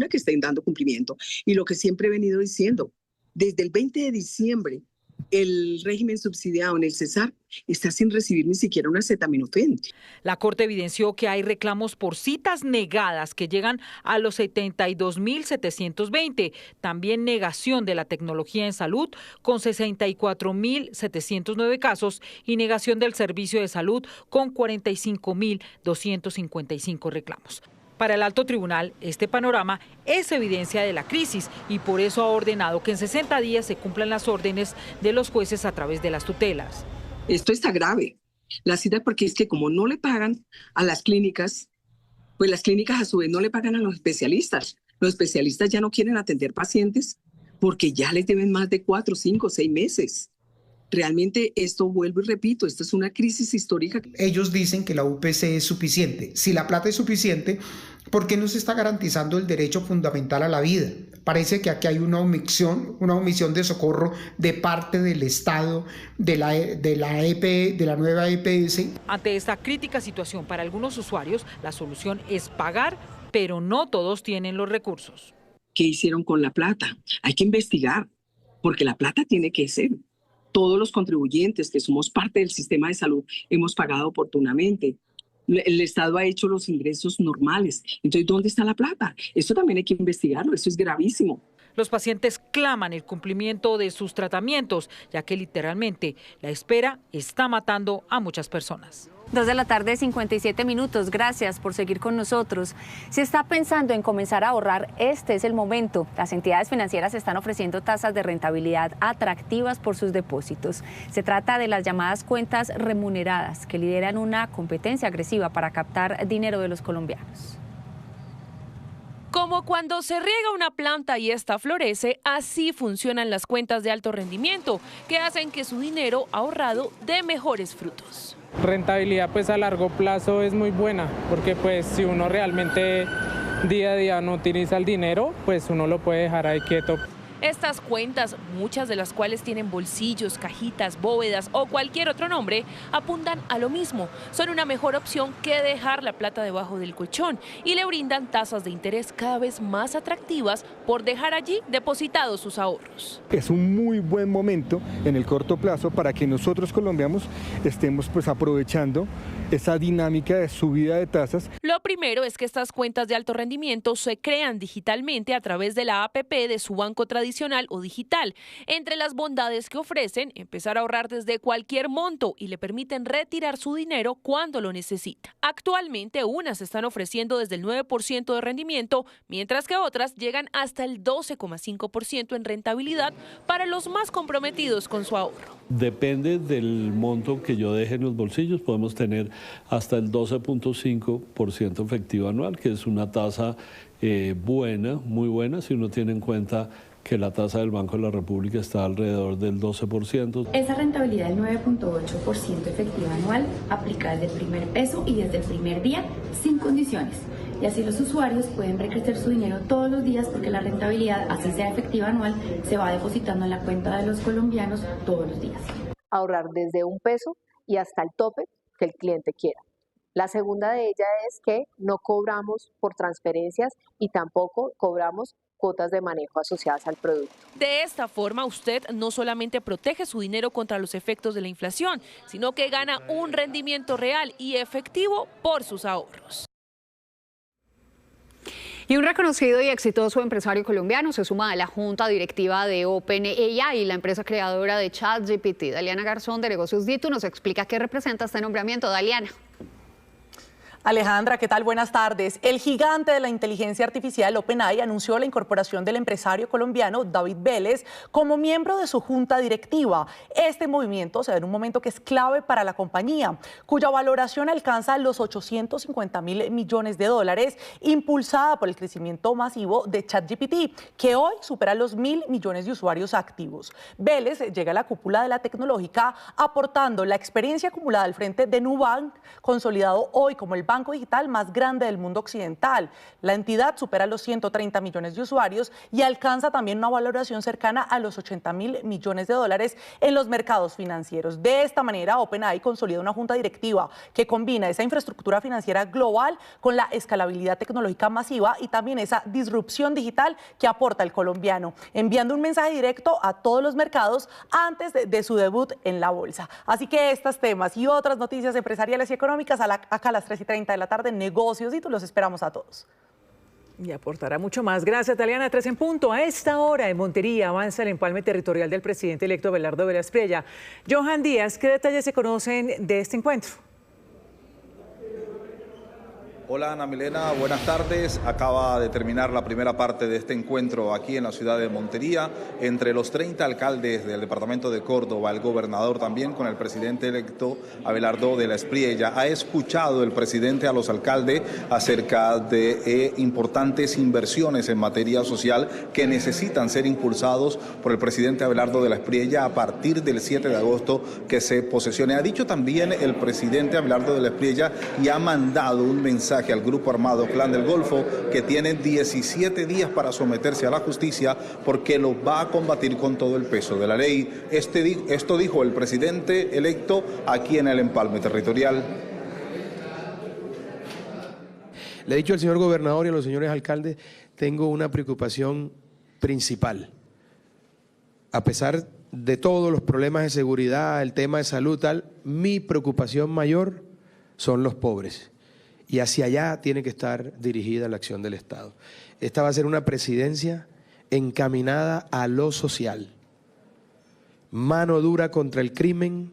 que estén dando cumplimiento. Y lo que siempre he venido diciendo, desde el 20 de diciembre, el régimen subsidiado en el Cesar está sin recibir ni siquiera una acetaminofén. La Corte evidenció que hay reclamos por citas negadas que llegan a los 72.720. También negación de la tecnología en salud con 64.709 casos y negación del servicio de salud con 45.255 reclamos. Para el alto tribunal, este panorama es evidencia de la crisis y por eso ha ordenado que en 60 días se cumplan las órdenes de los jueces a través de las tutelas. Esto está grave. La cita, porque es que como no le pagan a las clínicas, pues las clínicas a su vez no le pagan a los especialistas. Los especialistas ya no quieren atender pacientes porque ya les deben más de 4, 5, 6 meses. Realmente esto, vuelvo y repito, esto es una crisis histórica. Ellos dicen que la UPC es suficiente. Si la plata es suficiente, ¿por qué no se está garantizando el derecho fundamental a la vida? Parece que aquí hay una omisión de socorro de parte del Estado, de la nueva EPS. Ante esta crítica situación para algunos usuarios, la solución es pagar, pero no todos tienen los recursos. ¿Qué hicieron con la plata? Hay que investigar, porque la plata tiene que ser. Todos los contribuyentes que somos parte del sistema de salud hemos pagado oportunamente. El Estado ha hecho los ingresos normales. Entonces, ¿dónde está la plata? Esto también hay que investigarlo, esto es gravísimo. Los pacientes claman el cumplimiento de sus tratamientos, ya que literalmente la espera está matando a muchas personas. 2 de la tarde, 57 minutos. Gracias por seguir con nosotros. Si está pensando en comenzar a ahorrar, este es el momento. Las entidades financieras están ofreciendo tasas de rentabilidad atractivas por sus depósitos. Se trata de las llamadas cuentas remuneradas, que lideran una competencia agresiva para captar dinero de los colombianos. Como cuando se riega una planta y esta florece, así funcionan las cuentas de alto rendimiento, que hacen que su dinero ahorrado dé mejores frutos. Rentabilidad pues a largo plazo es muy buena, porque pues si uno realmente día a día no utiliza el dinero, pues uno lo puede dejar ahí quieto. Estas cuentas, muchas de las cuales tienen bolsillos, cajitas, bóvedas o cualquier otro nombre, apuntan a lo mismo. Son una mejor opción que dejar la plata debajo del colchón y le brindan tasas de interés cada vez más atractivas por dejar allí depositados sus ahorros. Es un muy buen momento en el corto plazo para que nosotros colombianos estemos aprovechando esa dinámica de subida de tasas. Lo primero es que estas cuentas de alto rendimiento se crean digitalmente a través de la APP de su banco tradicional o digital. Entre las bondades que ofrecen, empezar a ahorrar desde cualquier monto y le permiten retirar su dinero cuando lo necesita. Actualmente unas están ofreciendo desde el 9% de rendimiento, mientras que otras llegan hasta el 12,5% en rentabilidad para los más comprometidos con su ahorro. Depende del monto que yo deje en los bolsillos, podemos tener hasta el 12,5% efectivo anual, que es una tasa buena, muy buena, si uno tiene en cuenta que la tasa del Banco de la República está alrededor del 12%. Esa rentabilidad del 9,8% efectiva anual aplica desde el primer peso y desde el primer día, sin condiciones. Y así los usuarios pueden ver crecer su dinero todos los días porque la rentabilidad, así sea efectiva anual, se va depositando en la cuenta de los colombianos todos los días. Ahorrar desde un peso y hasta el tope que el cliente quiera. La segunda de ellas es que no cobramos por transferencias y tampoco cobramos cuotas de manejo asociadas al producto. De esta forma, usted no solamente protege su dinero contra los efectos de la inflación, sino que gana un rendimiento real y efectivo por sus ahorros. Y un reconocido y exitoso empresario colombiano se suma a la junta directiva de OpenAI, la empresa creadora de ChatGPT. Daliana Garzón, de Negocios Ditu, nos explica qué representa este nombramiento. Daliana. Alejandra, ¿qué tal? Buenas tardes. El gigante de la inteligencia artificial OpenAI anunció la incorporación del empresario colombiano David Vélez como miembro de su junta directiva. Este movimiento se da en un momento que es clave para la compañía, cuya valoración alcanza los 850.000 millones de dólares, impulsada por el crecimiento masivo de ChatGPT, que hoy supera los 1.000 millones de usuarios activos. Vélez llega a la cúpula de la tecnológica aportando la experiencia acumulada al frente de Nubank, consolidado hoy como el banco digital más grande del mundo occidental. La entidad supera los 130 millones de usuarios y alcanza también una valoración cercana a los 80.000 millones de dólares en los mercados financieros. De esta manera, OpenAI consolida una junta directiva que combina esa infraestructura financiera global con la escalabilidad tecnológica masiva y también esa disrupción digital que aporta el colombiano, enviando un mensaje directo a todos los mercados antes de su debut en la bolsa. Así que estos temas y otras noticias empresariales y económicas acá a las 3:30 de la tarde en Negocios y los esperamos a todos. Y aportará mucho más. Gracias, Daliana. 3 en punto. A esta hora en Montería avanza el empalme territorial del presidente electo Abelardo Vélez Prella. Johan Díaz, ¿qué detalles se conocen de este encuentro? Hola Ana Milena, buenas tardes. Acaba de terminar la primera parte de este encuentro aquí en la ciudad de Montería entre los 30 alcaldes del departamento de Córdoba, el gobernador también con el presidente electo Abelardo Vélez Prella. Ha escuchado el presidente a los alcaldes acerca de importantes inversiones en materia social que necesitan ser impulsados por el presidente Abelardo Vélez Prella a partir del 7 de agosto que se posesione. Ha dicho también el presidente Abelardo Vélez Prella y ha mandado un mensaje al grupo armado Clan del Golfo que tiene 17 días para someterse a la justicia porque lo va a combatir con todo el peso de la ley. Esto dijo el presidente electo aquí en el empalme territorial. Le he dicho al señor gobernador y a los señores alcaldes, tengo una preocupación principal. A pesar de todos los problemas de seguridad, el tema de salud, tal, mi preocupación mayor son los pobres. Y hacia allá tiene que estar dirigida la acción del Estado. Esta va a ser una presidencia encaminada a lo social. Mano dura contra el crimen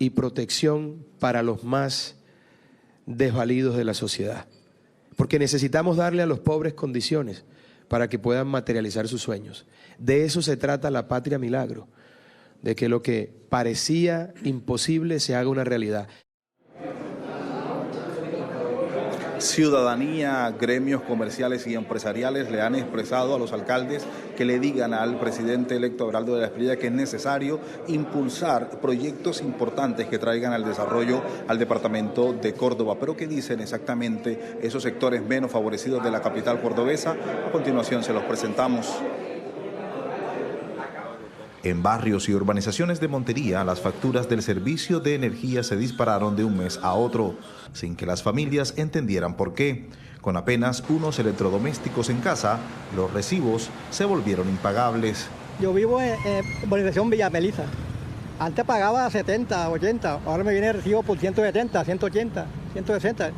y protección para los más desvalidos de la sociedad. Porque necesitamos darle a los pobres condiciones para que puedan materializar sus sueños. De eso se trata la Patria Milagro, de que lo que parecía imposible se haga una realidad. Ciudadanía, gremios comerciales y empresariales le han expresado a los alcaldes que le digan al presidente electo Abelardo Vélez Prella que es necesario impulsar proyectos importantes que traigan al desarrollo al departamento de Córdoba. Pero ¿qué dicen exactamente esos sectores menos favorecidos de la capital cordobesa? A continuación se los presentamos. En barrios y urbanizaciones de Montería, las facturas del servicio de energía se dispararon de un mes a otro, sin que las familias entendieran por qué. Con apenas unos electrodomésticos en casa, los recibos se volvieron impagables. Yo vivo en urbanización Villa Melisa. Antes pagaba 70, 80, ahora me viene el recibo por 170, 180, 160.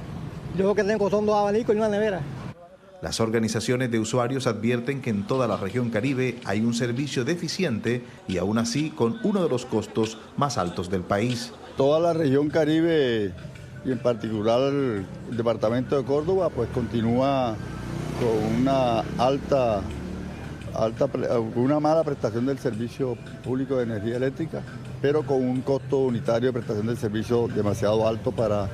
Yo lo que tengo son 2 abanicos y una nevera. Las organizaciones de usuarios advierten que en toda la región Caribe hay un servicio deficiente y aún así con uno de los costos más altos del país. Toda la región Caribe y en particular el departamento de Córdoba pues continúa con una mala prestación del servicio público de energía eléctrica, pero con un costo unitario de prestación del servicio demasiado alto para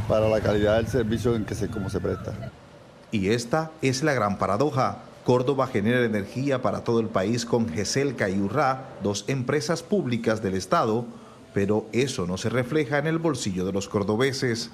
la calidad del servicio como se presta. Y esta es la gran paradoja. Córdoba genera energía para todo el país con GESELCA y URRA, 2 empresas públicas del Estado, pero eso no se refleja en el bolsillo de los cordobeses.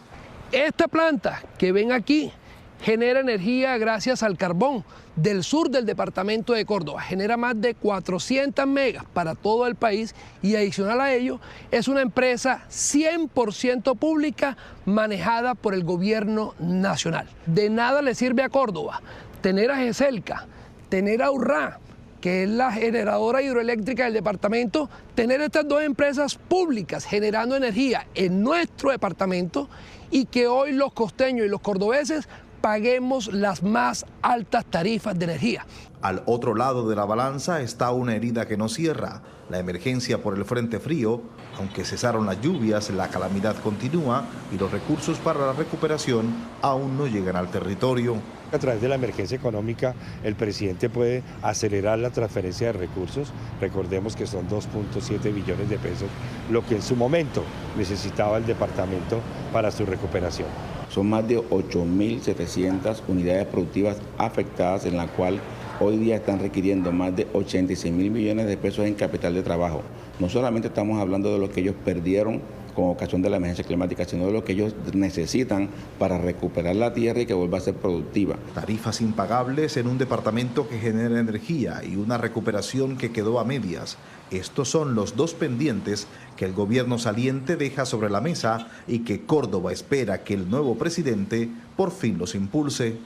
Esta planta que ven aquí genera energía gracias al carbón del sur del departamento de Córdoba. Genera más de 400 megas para todo el país y adicional a ello es una empresa 100% pública manejada por el gobierno nacional. De nada le sirve a Córdoba tener a GESELCA, tener a URRA, que es la generadora hidroeléctrica del departamento, tener estas 2 empresas públicas generando energía en nuestro departamento y que hoy los costeños y los cordobeses paguemos las más altas tarifas de energía. Al otro lado de la balanza está una herida que no cierra, la emergencia por el frente frío. Aunque cesaron las lluvias, la calamidad continúa y los recursos para la recuperación aún no llegan al territorio. A través de la emergencia económica, el presidente puede acelerar la transferencia de recursos. Recordemos que son 2.7 billones de pesos, lo que en su momento necesitaba el departamento para su recuperación. Son más de 8.700 unidades productivas afectadas, en la cual hoy día están requiriendo más de 86.000 millones de pesos en capital de trabajo. No solamente estamos hablando de lo que ellos perdieron con ocasión de la emergencia climática, sino de lo que ellos necesitan para recuperar la tierra y que vuelva a ser productiva. Tarifas impagables en un departamento que genera energía y una recuperación que quedó a medias. Estos son los 2 pendientes que el gobierno saliente deja sobre la mesa y que Córdoba espera que el nuevo presidente por fin los impulse.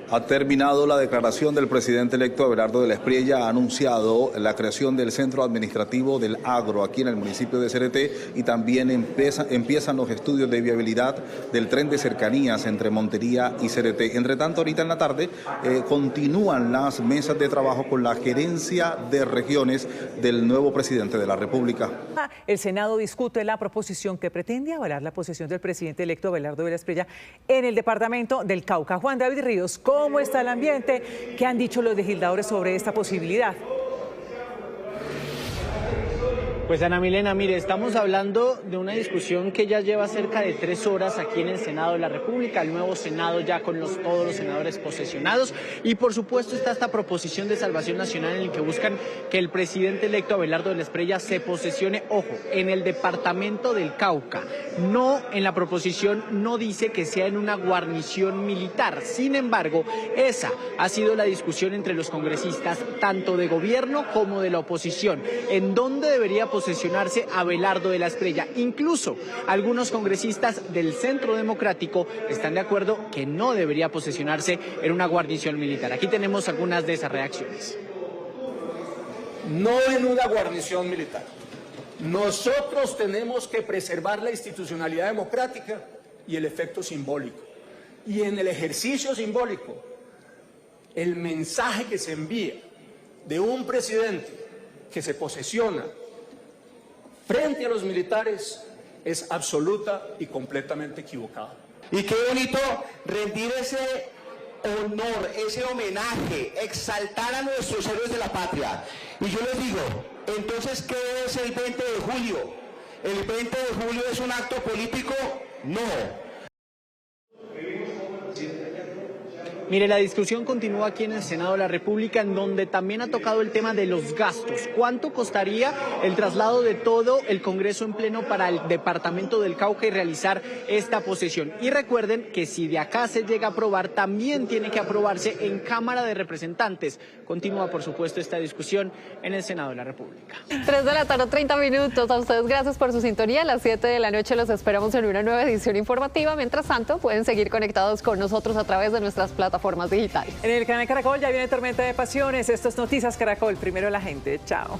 Ha terminado la declaración del presidente electo Abelardo de la Espriella. Ha anunciado la creación del Centro Administrativo del Agro aquí en el municipio de Cereté y también empiezan los estudios de viabilidad del tren de cercanías entre Montería y Cereté. Entre tanto, ahorita en la tarde continúan las mesas de trabajo con la gerencia de regiones del nuevo presidente de la República. El Senado discute la proposición que pretende avalar la posesión del presidente electo Abelardo de la Espriella en el departamento del Cauca. Juan David Ríos, ¿cómo está el ambiente? ¿Qué han dicho los legisladores sobre esta posibilidad? Pues Ana Milena, mire, estamos hablando de una discusión que ya lleva cerca de 3 horas aquí en el Senado de la República, el nuevo Senado ya con todos los senadores posesionados, y por supuesto está esta proposición de salvación nacional en el que buscan que el presidente electo Abelardo de la Espriella se posesione, ojo, en el departamento del Cauca. No, en la proposición no dice que sea en una guarnición militar. Sin embargo, esa ha sido la discusión entre los congresistas, tanto de gobierno como de la oposición, en dónde debería posesionarse Abelardo de la Espriella. Incluso algunos congresistas del Centro Democrático están de acuerdo que no debería posesionarse en una guarnición militar. Aquí tenemos algunas de esas reacciones. No en una guarnición militar. Nosotros tenemos que preservar la institucionalidad democrática y el efecto simbólico. Y en el ejercicio simbólico, el mensaje que se envía de un presidente que se posesiona frente a los militares es absoluta y completamente equivocada. Y qué bonito rendir ese honor, ese homenaje, exaltar a nuestros héroes de la patria. Y yo les digo, entonces, ¿qué es el 20 de julio? ¿El 20 de julio es un acto político? No. Mire, la discusión continúa aquí en el Senado de la República, en donde también ha tocado el tema de los gastos. ¿Cuánto costaría el traslado de todo el Congreso en pleno para el departamento del Cauca y realizar esta posesión? Y recuerden que si de acá se llega a aprobar, también tiene que aprobarse en Cámara de Representantes. Continúa, por supuesto, esta discusión en el Senado de la República. 3 de la tarde, 30 minutos. A ustedes gracias por su sintonía. A las 7 de la noche los esperamos en una nueva edición informativa. Mientras tanto, pueden seguir conectados con nosotros a través de nuestras plataformas digitales. En el canal Caracol ya viene Tormenta de Pasiones. Esto es Noticias Caracol. Primero la gente. Chao.